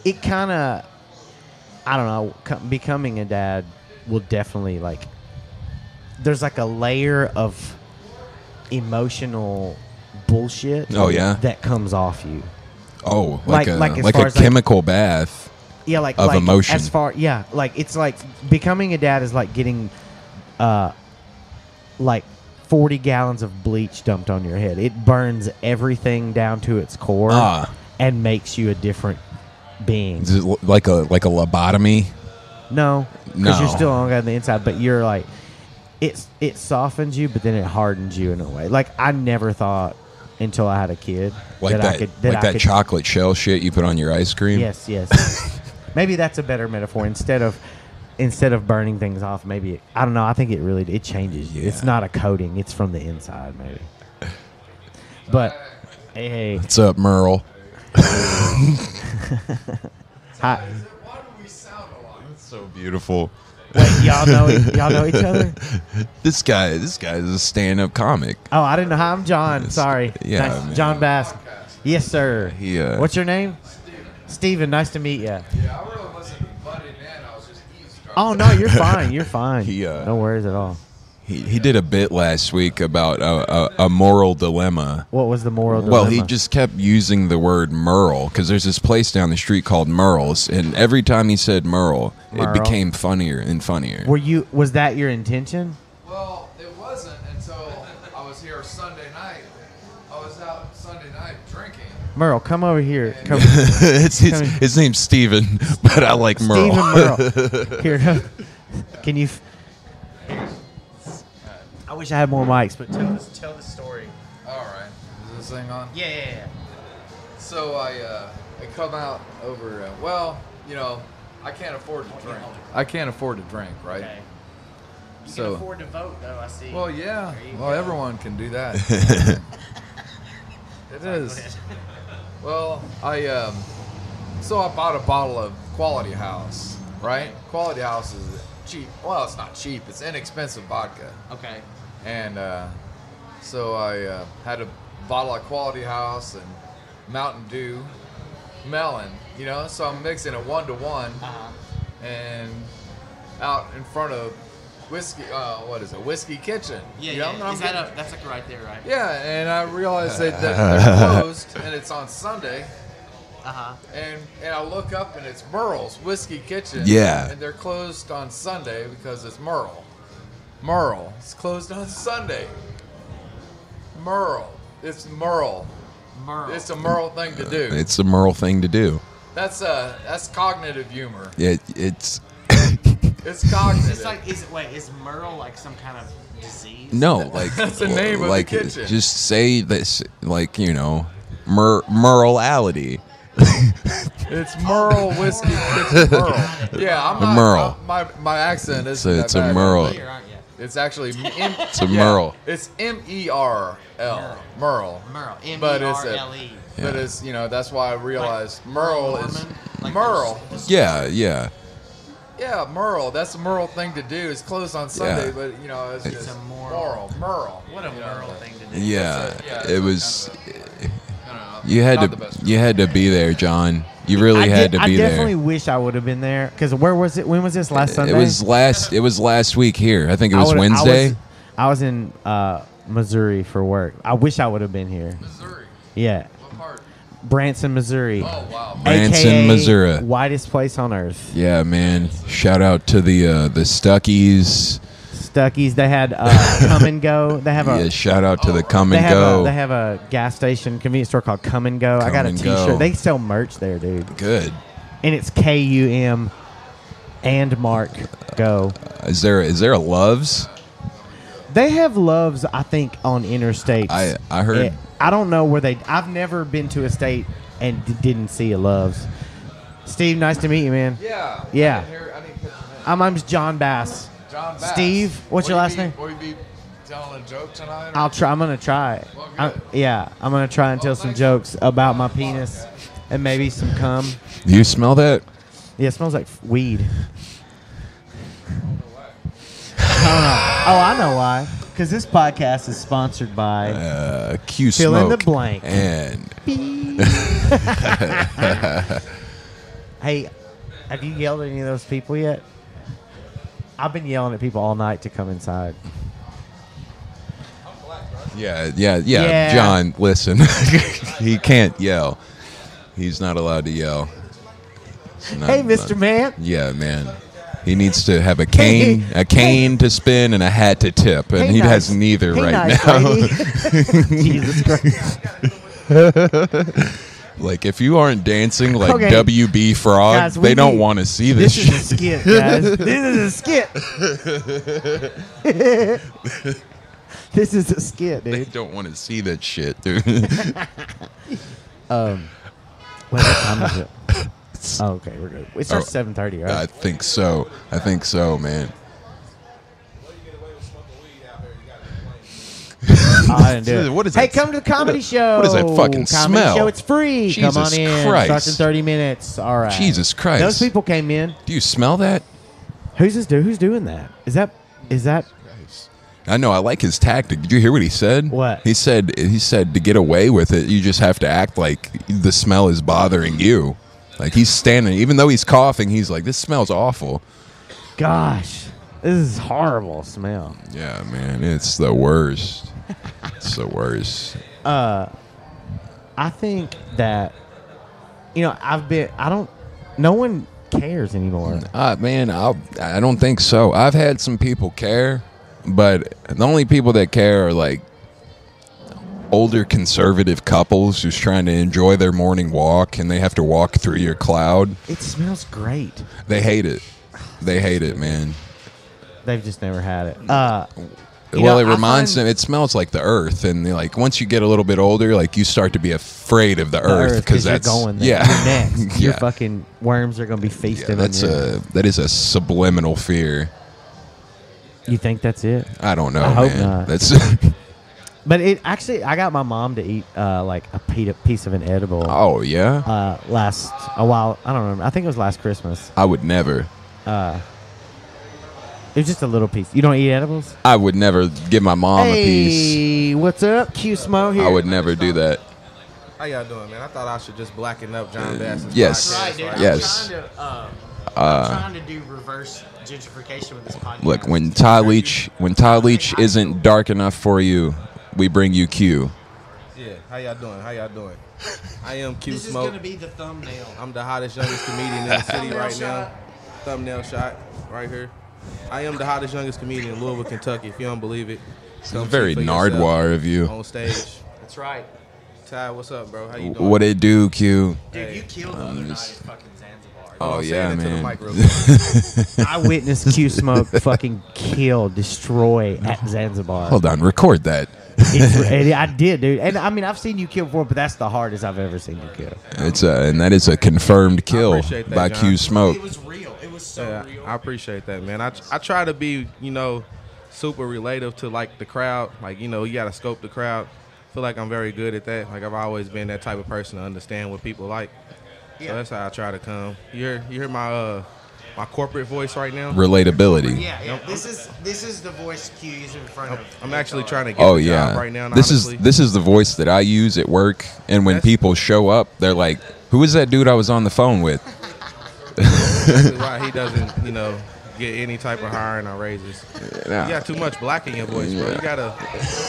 It kind of, I don't know, becoming a dad will definitely, like, there's like a layer of emotional bullshit. Oh, yeah? that comes off you. Oh, Like like as a far as, like- chemical bath. Yeah, like Of like emotion. As far, yeah, like it's like becoming a dad is like getting, like 40 gallons of bleach dumped on your head. It burns everything down to its core and makes you a different being. Is it like a lobotomy? No, because No. you're still on the inside, but you're like, it softens you, but then it hardens you in a way. Like I never thought until I had a kid Like I could chocolate shell shit you put on your ice cream? Yes. Maybe that's a better metaphor. Instead of burning things off, maybe I don't know. I think it changes you. It's Yeah. not a coating. It's from the inside, maybe. But hey, What's up, Merle? hi. That's so beautiful. Wait, y'all know each other? This guy is a stand-up comic. Oh, I didn't know. Hi, I'm John. Sorry. Yeah, Nice. man. John Bass. Yes, sir. He, What's your name? Steven. Nice to meet you. Yeah, I really wasn't butting in. I was just eavesdropping. Oh no, you're fine. You're fine. No worries at all. He did a bit last week about a moral dilemma. What was the moral Well, dilemma? he just kept using the word Merle because there's this place down the street called Merle's, and every time he said Merle, Merle. it became funnier and funnier. Was that your intention? Well, it wasn't until I was here Sunday night. I was out Sunday night drinking. Merle, come over here. Come, His name's Steven, but I like Merle. Steven Merle. Here, can you? I wish I had more mics, but tell the story. All right. Is this thing on? Yeah. So I come out over. I can't afford to drink. I can't afford to drink, right? Okay. You So- can afford to vote, though. I see. Well, yeah. There you Well, go. everyone can do that. It is. Well, so I bought a bottle of Quality House, right? Quality House is cheap. Well, it's not cheap. It's inexpensive vodka. Okay. And so I had a bottle of Quality House and Mountain Dew, melon, so I'm mixing it 1-to-1 and out in front of Whiskey, Whiskey Kitchen. That's like right there, right? Yeah, and I realized that they're closed and it's on Sunday. And I look up and it's Merle's Whiskey Kitchen. Yeah. And they're closed on Sunday because it's Merle. Merle. It's closed on Sunday. Merle. It's Merle. It's a Merle thing to do. It's a Merle thing to do. That's cognitive humor. It's It's cognitive. It's like, is Merle like some kind of disease? no, like That's the name of the like kitchen. just say this, like Merleality. It's Merle Whiskey Kitchen Merle. Yeah, I'm not. Merle. My accent is. It's a Merle. It's actually It's a Merle. It's Merl. Merle. Merle. But it's M-E-R-L-E. But it's that's why I realized Merle is Norman, like Merle. Yeah. Yeah, Merle. That's a Merle thing to do. It's closed on Sunday, Yeah. but it's just a Merle. What a Merle thing to do. Yeah. Yeah, It it's was. No, You had not the best. You had to be there, John. You really had to be I definitely there. wish I would have been there. Because where was it? When was this? Last Sunday? It was last week here. I think it was Wednesday. I was in Missouri for work. I wish I would have been here. Missouri. Yeah. What part? Branson, Missouri. Oh, wow. Branson, AKA Missouri. Whitest place on earth. Yeah, man. Shout out to the Stuckies. Stuckies. They had Come and Go. They have a. Yeah, shout out to the Come They and have, Go. they have a gas station convenience store called Come and Go. I Come got a and T-shirt. Go. They sell merch there, dude. Good. And it's KUM and Mark Go. Is there a Loves? They have Loves, I think, on interstates. I heard. I don't know where they. I've never been to a state and didn't see a Loves. Steve, nice to meet you, man. Yeah. Yeah. I didn't catch your name. My name's John Bass. John Bass. Steve, what's your last name? Will you be telling a joke tonight? or- I'll try. I'm gonna try. Well, good. I'm gonna try and tell some thanks. jokes about my penis and maybe some cum. Do you smell that? Yeah, it smells like weed. I don't know. Oh, I know why. Because this podcast is sponsored by Q Fill Smoke. in the blank. And Hey, have you yelled at any of those people yet? I've been yelling at people all night to come inside. yeah. John, listen. He can't yell. He's not allowed to yell. It's not- Hey, Mr. Man. Yeah, man. He needs to have a cane to spin and a hat to tip, and Hey, he nice- has neither hey, right nice now. lady. Jesus Christ. Like, if you aren't dancing like Okay. WB Frog, Guys, we they don't need- want to see this This is a shit. skit, guys. This is a skit. This is a skit, They dude. don't want to see that shit, dude. Wait, what time is it? Oh, okay, we're good. It starts Oh, 7:30, right? I think so, man. Oh, I didn't do it. What is hey, that- come to the comedy show. what is that fucking comedy smell? show? It's free. Come Jesus on in. Christ. Starts in 30 minutes. All right. Jesus Christ. Those people came in. Do you smell that? Who's this dude? Who's doing that? Is that? I know. I like his tactic. Did you hear what he said? What? He said to get away with it, you just have to act like the smell is bothering you. Like, he's standing, even though he's coughing, he's like, "This smells awful." Gosh, this is horrible smell. Yeah, man, it's the worst. It's the worst. I think that no one cares anymore. Man, I don't think so. I've had some people care, but the only people that care are like older conservative couples who's trying to enjoy their morning walk, and they have to walk through your cloud. It smells great. They hate it. They hate it, man. They've just never had it. It reminds them. It smells like the earth, and like once you get a little bit older, like you start to be afraid of the earth because you're that's going there. yeah. You're next. Your Yeah. fucking worms are gonna be Yeah, feasting that's on you. that is a subliminal fear. You think that's it? I don't know, I hope man. not. That's But it actually, I got my mom to eat like a piece of an edible. oh yeah. Last a while. I don't remember. I think it was last Christmas. I would never. It was just a little piece. You don't eat edibles? I would never give my mom a piece. Hey, what's up? Q Smo here. I would never do that. How y'all doing, man? I thought I should just blacken up John Bass's yes. podcast. Right, dude. Right? Yes. I'm trying to do reverse gentrification with this podcast. Look, when Todd Leach isn't dark enough for you, we bring you Q. Yeah. How y'all doing? How y'all doing? I am Q this is Smoke. gonna be the thumbnail. I'm the hottest, youngest comedian in the city right now. Thumbnail shot right here. I am the hottest, youngest comedian in Louisville, Kentucky. If you don't believe it, It's come very see for yourself Nardwuar of you. on stage. That's That's right. Ty, what's up, bro? How you doing? What it do, Q? Dude, you killed the other night at fucking Zanzibar. Oh, Say yeah, it into the man. mic real quick. I witnessed Q Smoke fucking kill, destroy at Zanzibar. Hold on, record that. I did, dude. And I mean, I've seen you kill before, but that's the hardest I've ever seen you kill. And that is a confirmed kill appreciate that, by John. Q Smoke. It was real. It was so Yeah, real. I appreciate that, man. I try to be, super relative to like the crowd. Like, you gotta scope the crowd. I feel like I'm very good at that. Like I've always been that type of person to understand what people like. So that's how I try to come. You hear my my corporate voice right now? Relatability. Yeah. This is the voice Q uses in front of. I'm actually trying to get Oh the yeah. job right now. And This honestly, is the voice that I use at work, and when That's- people show up, they're like, "Who is that dude I was on the phone with?" exactly why he doesn't, get any type of hiring or raises. Nah. You got too much black in your voice, bro. You gotta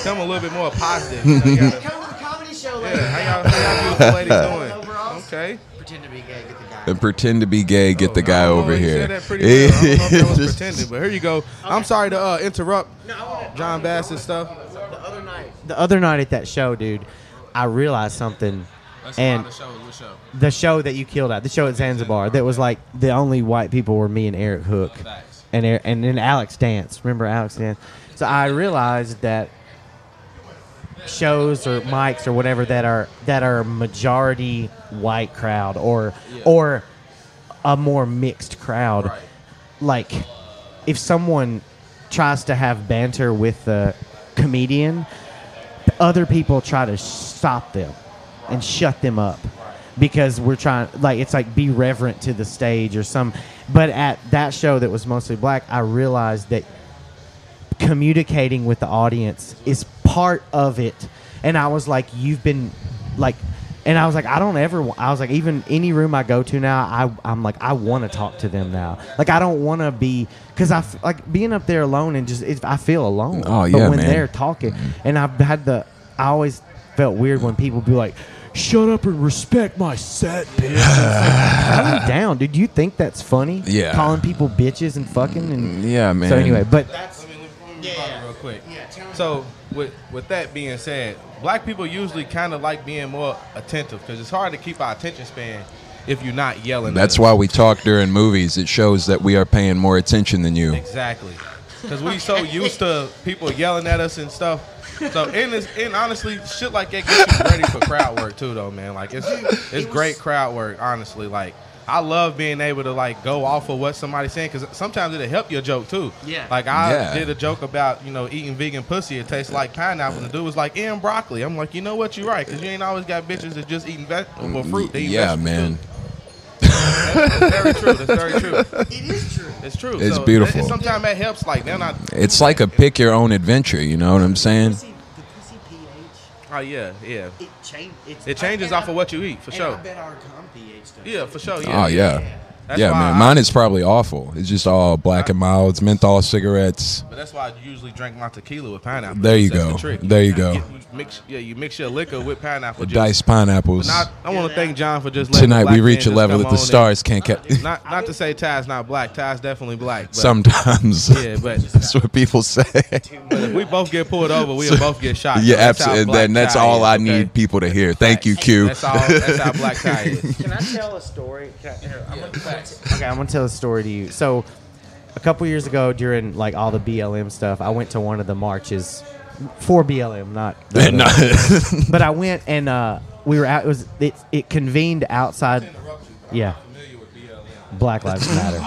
come a little bit more positive. You gotta, Come to the comedy show, yeah, how y'all beautiful ladies doing? Okay. Pretend to be gay, get the guy. And pretend to be gay, get the I guy don't know, over you here. said that pretty well. I don't know if that was pretending, but here you go. I'm sorry to interrupt John Bass's stuff. The other night at that show, dude, I realized something. And the show that you killed at, the show at Zanzibar, that was like the only white people were me and Eric Hook, and then Alex Dance. Remember Alex Dance? So I realized that shows or mics or whatever that are majority white crowd or a more mixed crowd, like if someone tries to have banter with the comedian, other people try to stop them and shut them up because we're trying, like, it's like be reverent to the stage or some. But at that show that was mostly black, I realized that communicating with the audience is part of it. And I was like, you've been like, and I was like, I was like, even any room I go to now, I'm like, I want to talk to them now. Like, I don't want to be, because like being up there alone and I feel alone. Oh, But yeah, when man. they're talking, and I always felt weird when people be like, shut up and respect my set, bitch. Calm down, dude. You think that's funny? Yeah. Calling people bitches and fucking and Yeah, man. So anyway, but Let me real quick. So with that being said, black people usually kind of like being more attentive because it's hard to keep our attention span if you're not yelling. That's at us. why we talk during movies. It shows that we are paying more attention than you. Exactly. Because we so used to people yelling at us and stuff. So and honestly, shit like that gets you ready for crowd work too, though, man. Like it's great crowd work, honestly. Like I love being able to like go off of what somebody's saying because sometimes it'll help your joke too. Yeah. Like I Yeah. did a joke about eating vegan pussy. It tastes like pineapple. And the dude was like, "And broccoli." I'm like, you know what? You're right because you ain't always got bitches that just eating vegetable fruit. They eat Yeah, vegetables, man. too. That's very true. That's very true. it is true. It's true. It's So, beautiful. and sometimes that helps. Like they're not. It's like a pick your own adventure. You know what I'm saying? The pussy pH, Oh yeah. it changes off of what you eat for sure. bet our cum pH does. Yeah, for sure. Yeah. Oh yeah. That's Yeah, why man. Mine is probably awful. It's just all black and milds, menthol cigarettes. But that's why I usually drink my tequila with pineapple. There you That's go. The trick. There you go. You mix your liquor with pineapple juice. Diced pineapples. But I want to thank John for just letting Tonight black we men reach a just level come that the on stars can't catch. and- Not to say Ty's not black. Ty's definitely black. But, Sometimes. Yeah, but That's what people say. but if we both get pulled over, we'll both get shot. Yeah, That's how absolutely. black Then that's Ty all is, I okay? need people to hear. Thank you, Q. That's all. That's how black Ty is. Can I tell a story? I'm gonna tell a story to you. So, a couple years ago, during like all the BLM stuff, I went to one of the marches for BLM, not. the No. other. But I went and we were out. It convened outside. Yeah. Black Lives Matter.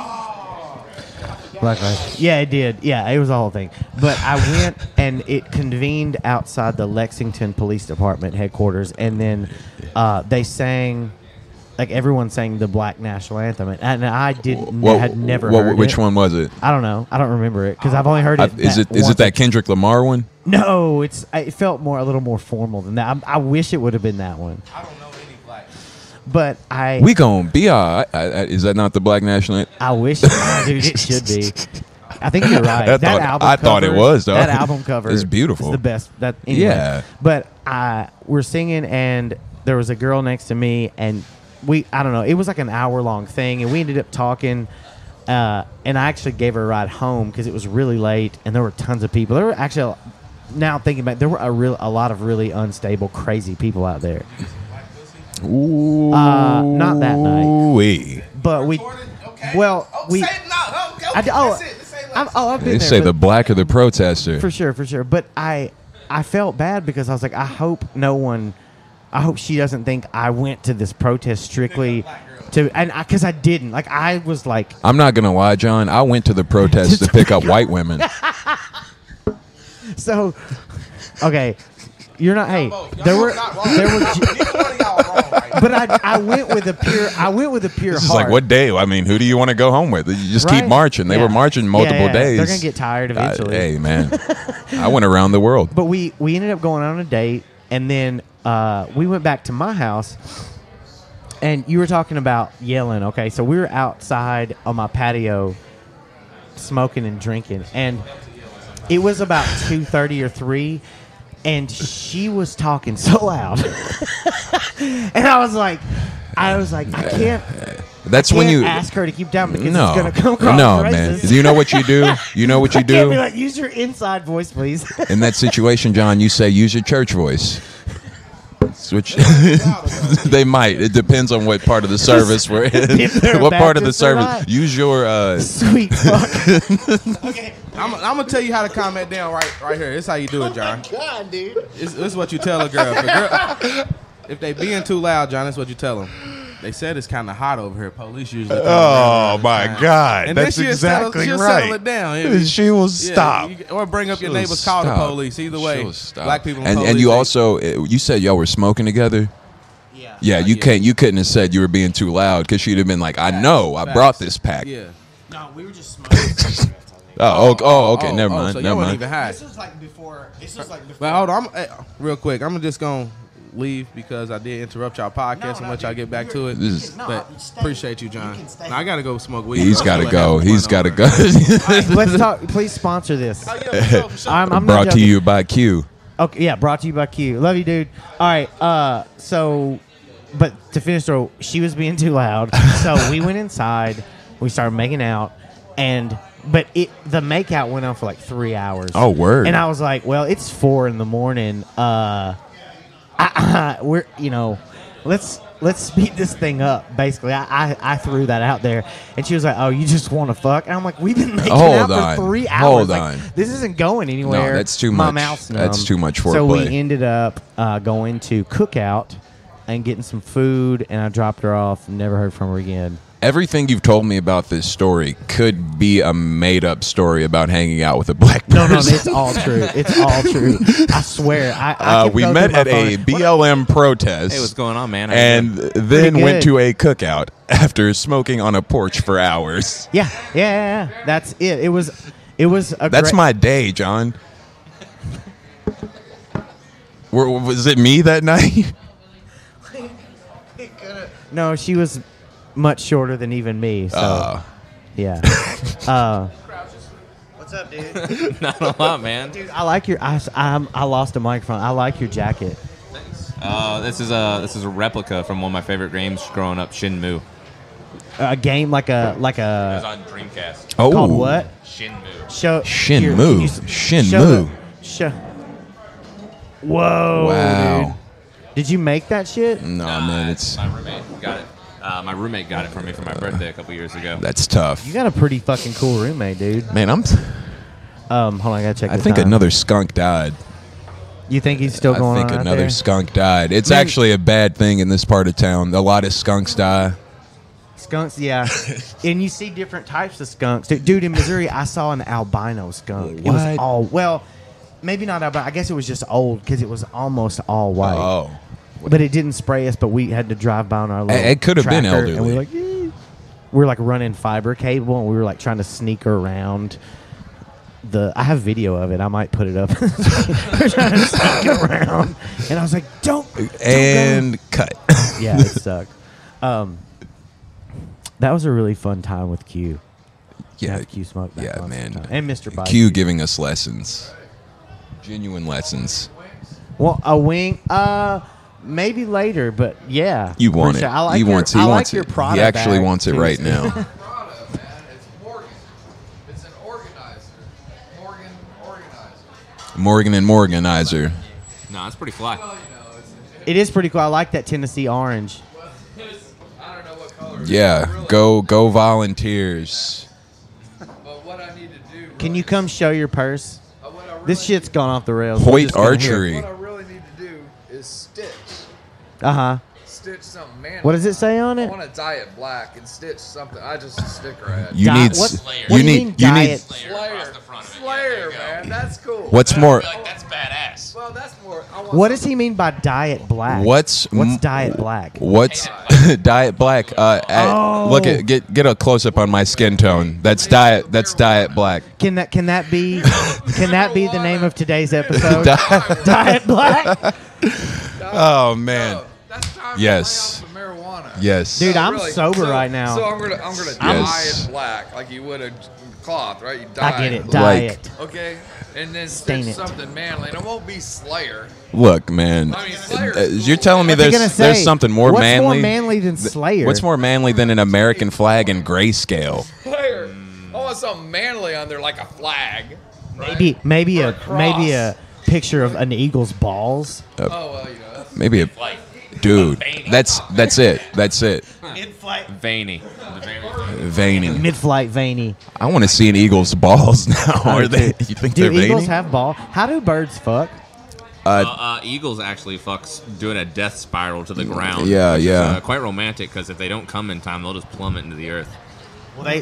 Black Lives. Yeah, it did. Yeah, it was the whole thing. But I went and it convened outside the Lexington Police Department headquarters, and then they sang. Like everyone sang the Black National Anthem, and I had never heard Which it. one was it? I don't know. I don't remember it because I've only heard it. Is it that Kendrick Lamar one? No, it felt a little more formal than that. I wish it would have been that one. I don't know any black. But I We gon' be all right. Is that not the Black National Anthem? I wish, dude, it should be. I think you're right. I thought it was, though. That album cover It's beautiful. is the best. Anyway. Yeah. But we're singing, and there was a girl next to me, and I don't know. It was like an hour-long thing, and we ended up talking. And I actually gave her a ride home because it was really late, and there were tons of people. There were actually now thinking back, there were a lot of really unstable, crazy people out there. Ooh, Not that night. wee. But we, well, we. I've been They there. say but- the blacker the protester. For sure. But I felt bad because I was like, I hope she doesn't think I went to this protest strictly to, and because I didn't. Like, I was like, I'm not gonna lie, John. I went to the protest to pick up white women. so, okay, you're not. Hey, there were, but I went with a pure This is heart. like, what day? I mean, who do you want to go home with? You just keep Right? marching. They Yeah. were marching multiple Yeah. days. They're gonna get tired eventually. Hey, man. I went around the world. But we ended up going on a date, and then we went back to my house. And you were talking about yelling, okay? So we were outside on my patio, smoking and drinking, and it was about 2:30 or 3, and she was talking so loud, and I was like, I can't. That's when you ask her to keep down because no, it's gonna come across no, man. racist. You know what you do? You know what you I can't be do like, use your inside voice, please. in that situation, John. You say use your church voice. Which they might. It depends on what part of the service we're If they're in. What part of the Baptist or service? not. Use your. Sweet fuck. Okay. I'm gonna tell you how to calm that down right here. This is how you do it, John. God, dude. This is what you tell a girl. If they being too loud, John, that's what you tell them. They said it's kind of hot over here. Police usually. come around my the time. God! And then she'll settle it down. She will Yeah, stop. or bring up your She'll neighbors, call the stop. police. Either way, She'll stop. black people And police, you they- also you said y'all were smoking together. Yeah. Yeah, you couldn't have said you were being too loud because she'd have been like, I know, I brought this pack. Yeah. No, we were just smoking. Okay, never mind, So never y'all wasn't mind. even high. This was like before. But hold on, real quick. I'm just gonna leave because I did interrupt y'all podcast and let y'all get back to it. This is- But appreciate you, John. Now I gotta go smoke weed. He's got to Let's go. let He's Hannah got to go. go. Let's talk. Please sponsor this. I'm not Brought to joking. you by Q. Okay, yeah, brought to you by Q. Love you, dude. All right, so, but to finish the story, she was being too loud, so we went inside, we started making out, but the makeout went on for like 3 hours. Oh, word. And I was like, well, it's 4 a.m. We're, let's speed this thing up. Basically, I threw that out there, and she was like, "Oh, you just want to fuck?" And I'm like, "We've been making Hold out for on. 3 hours. Hold Like, on. this isn't going anywhere." No, that's too My much. mouth's That's numb. too much So we foreplay. ended up going to Cookout and getting some food, and I dropped her off. Never heard from her again. Everything you've told me about this story could be a made-up story about hanging out with a black No, person. it's all true. It's all true. I swear. I can we go met through at my a phone. BLM protest. Hey, what's going on, man? How you And doing? then Pretty went good. to a cookout after smoking on a porch for hours. Yeah. That's it. It was a. That's great, my day, John. Was it me that night? No, she was much shorter than even me. So yeah. What's up, dude? Not a lot, man. Dude, I like your. I lost a microphone. I like your jacket. This is a replica from one of my favorite games growing up, Shenmue. A game like a It was on Dreamcast. Oh, called what? Shenmue. Show Shenmue. here, can you Shenmue. Show. Whoa! Wow. Dude. Did you make that shit? No, man, it's my roommate got it. My roommate got it for me for my birthday a couple years ago. that's tough. You got a pretty fucking cool roommate, dude. Man, Hold on, I gotta check. I the think time. another skunk died. You think he's still going I think on out another there? skunk died. It's Man. actually a bad thing in this part of town. A lot of skunks die. Skunks, yeah. And you see different types of skunks. Dude, in Missouri, I saw an albino skunk. It was What? all, well, maybe not albino. I guess it was just old because it was almost all white. Oh. But it didn't spray us, but we had to drive by on our little It could have been tracker, And we elderly. were like, "Eh." We were like running fiber cable, and we were like trying to sneak her around. I have video of it. I might put it up. We're trying to sneak her around. And I was like, don't go. And cut. Yeah, it sucked. That was a really fun time with Q. Yeah, Have Q smoke that yeah, fun man. sometime. And Mr. Bite. Q giving us lessons. Genuine lessons. Well, a wing, maybe later, but yeah. You want For it. sure. I like He your, wants I he like wants your it. Prada He actually bag, wants it too. right now. Product, man. It's Morgan. It's an organizer. Morgan organizer. Morgan and Morganizer. No, it's pretty fly. It is pretty cool. I like that Tennessee orange. I don't know what color. it is. Yeah, Really. go volunteers. But what I need to do. Can you come show your purse? What I really This shit's gone off the rails. We're Hoyt just gonna hear- Archery. What I really need to do is stitch. Uh-huh. Stitch something manly. What does it say on I it? want to dye it black and stitch something. I just a sticker ad. You Di- need what- s- what you do you need mean you need diet? Slayer Slayer, across the front of it. Slayer, Yeah, there you go. man, that's cool. what's I'd more be like, that's badass. Well, that's more. I want What does he mean by diet black? what's diet black? what's diet black? Look at get a close up on my skin tone. That's diet black. Can that be the name of today's episode? Diet black. Oh man. That's time Yes. to lay off of marijuana. Yes. Dude, I'm sober right now. So I'm gonna dye Yes. it black like you would a cloth, right? You I dye get it. Like- Diet. Okay, and then Stain stitch it. something manly, and it won't be Slayer. Look, man. I mean, Slayer's You're cool. telling me What's he gonna there's say? something more What's manly. more manly than Slayer? What's more manly than an American flag in grayscale? Slayer. I want something manly on there, like a flag. right? Maybe Or a cross. maybe a picture of an eagle's balls. Oh well, you know. That's, Maybe a Like, dude. That's it. That's it. Veiny. Veiny. Mid-flight veiny. I want to see an eagle's balls now. Are they? You think Do they're eagles veiny? have ball? How do birds fuck? Eagles actually fucks doing a death spiral to the ground. Yeah, which is, yeah. quite romantic because if they don't come in time, they'll just plummet into the earth.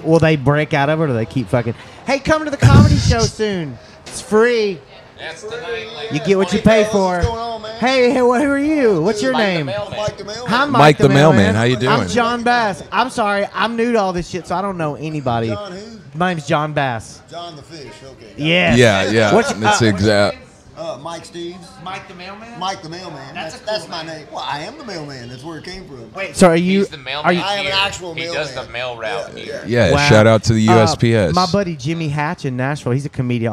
Will they break out of it, or do they keep fucking? Hey, come to the comedy show soon. It's free. that's tonight. Like, You get what you pay for. What's going on, man? Hey, who are you? What's your name? Mike the Mailman. I'm Mike the Mailman. How you doing? I'm John Bass. I'm sorry, I'm new to all this shit, so I don't know anybody. John who? My name's John Bass. John the Fish. Okay. Yes. Yeah. What's- That's uh, exact. Mike Steves. Mike the mailman. Mike the Mailman. That's my name. Well, I am the mailman. That's where it came from. Wait, so are you? he's the mailman. Are you? I am an here. actual He does mailman. the mail route here. Yeah. Wow. Shout out to the USPS. My buddy Jimmy Hatch in Nashville. He's a comedian.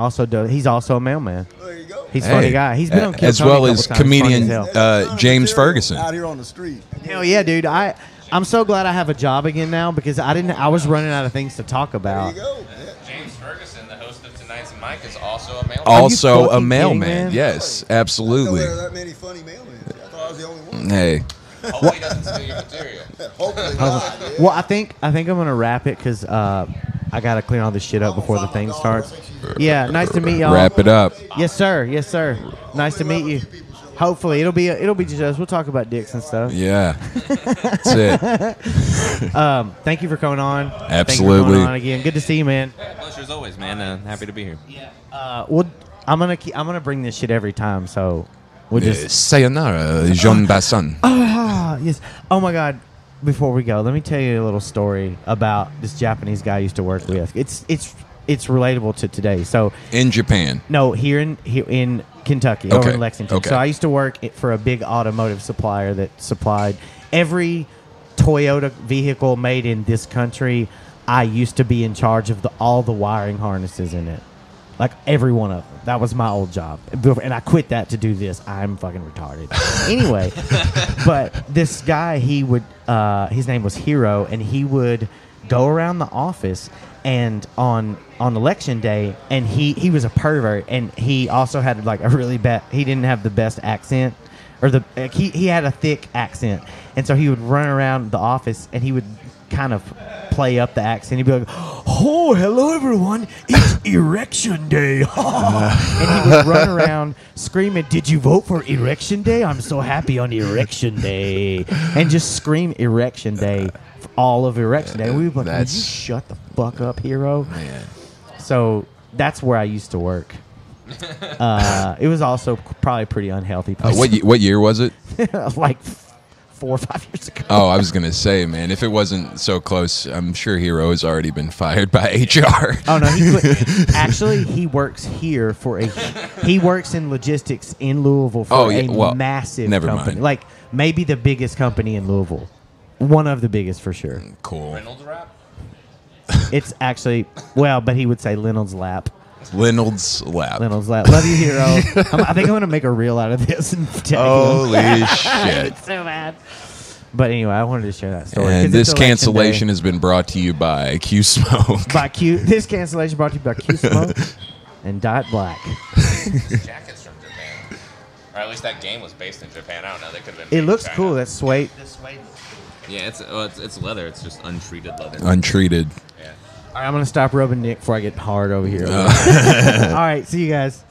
He's also a mailman. There you go. He's a funny guy. He's been on Kill as Tony a well couple as times. Funny comedian as hell. James Material Ferguson. Out here on the street. Hell yeah, dude. I'm so glad I have a job again now because I was running out of things to talk There about. you go. Yeah. James Ferguson, the host of Tonight's and Mike, is also a mailman. Also a fucking mailman. kidding, man? Yes, I know absolutely. there are that many funny mailmen. I thought I was the only one. Hey, Hopefully he doesn't steal your material. Hopefully not. Yeah. Well, I think I'm gonna wrap it because I gotta clean all this shit up before the thing starts. Yeah, nice to meet y'all. wrap it up. Yes, sir. Yes, sir. Nice to meet you. Hopefully, it'll be just us. We'll talk about dicks and stuff. Yeah, that's it. Thank you for coming on. Thank you for Absolutely. coming on again. Good to see you, man. Pleasure as always, man. Happy to be here. I'm gonna bring this shit every time. So we'll just. Sayonara, Jean Basson. Yes. Oh my God. Before we go, let me tell you a little story about this Japanese guy I used to work with. It's relatable to today. So In Japan. no, here in Kentucky, over Okay, in Lexington. okay. So I used to work for a big automotive supplier that supplied every Toyota vehicle made in this country. I used to be in charge of all the wiring harnesses in it. Like every one of them. That was my old job. And I quit that to do this. I'm fucking retarded. Anyway, but this guy, his name was Hero, and he would go around the office and on election day, and he was a pervert, and he also had like a really bad, he didn't have the best accent, or he had a thick accent, and so he would run around the office and he would kind of play up the accent. He'd be like, "Oh, hello everyone, it's Erection Day," and he would run around screaming, "Did you vote for Erection Day? I'm so happy on Erection Day," and just scream Erection Day for all of Erection Day. And we were like, "Would you That's- shut the fuck up, Hero?" Man. So that's where I used to work. It was also probably pretty unhealthy. What year was it? Like 4 or 5 years ago. Oh, I was gonna say, man, if it wasn't so close, I'm sure Hero has already been fired by HR. Oh no, he quit. Actually, he works here he works in logistics in Louisville for a massive never company. mind. Like maybe the biggest company in Louisville. One of the biggest for sure. Cool. Reynolds rap? It's actually but he would say Reynolds lap. Reynolds lap. Reynolds lap. Love you, Hero. I think I'm gonna make a reel out of this and tag him. Holy shit. It's so bad. But anyway, I wanted to share that story. 'cause And it's this election cancellation day. has been brought to you by Q Smoke. This cancellation brought to you by Q Smoke and Diet Black. Jackets from Japan. Or at least that game was based in Japan. I don't know. They could have been. It made in looks China. cool. That suede. The suede looks cool. Yeah, it's leather. It's just untreated leather. Untreated. Yeah. All right, I'm gonna stop rubbing Nick before I get hard over here. All right, see you guys.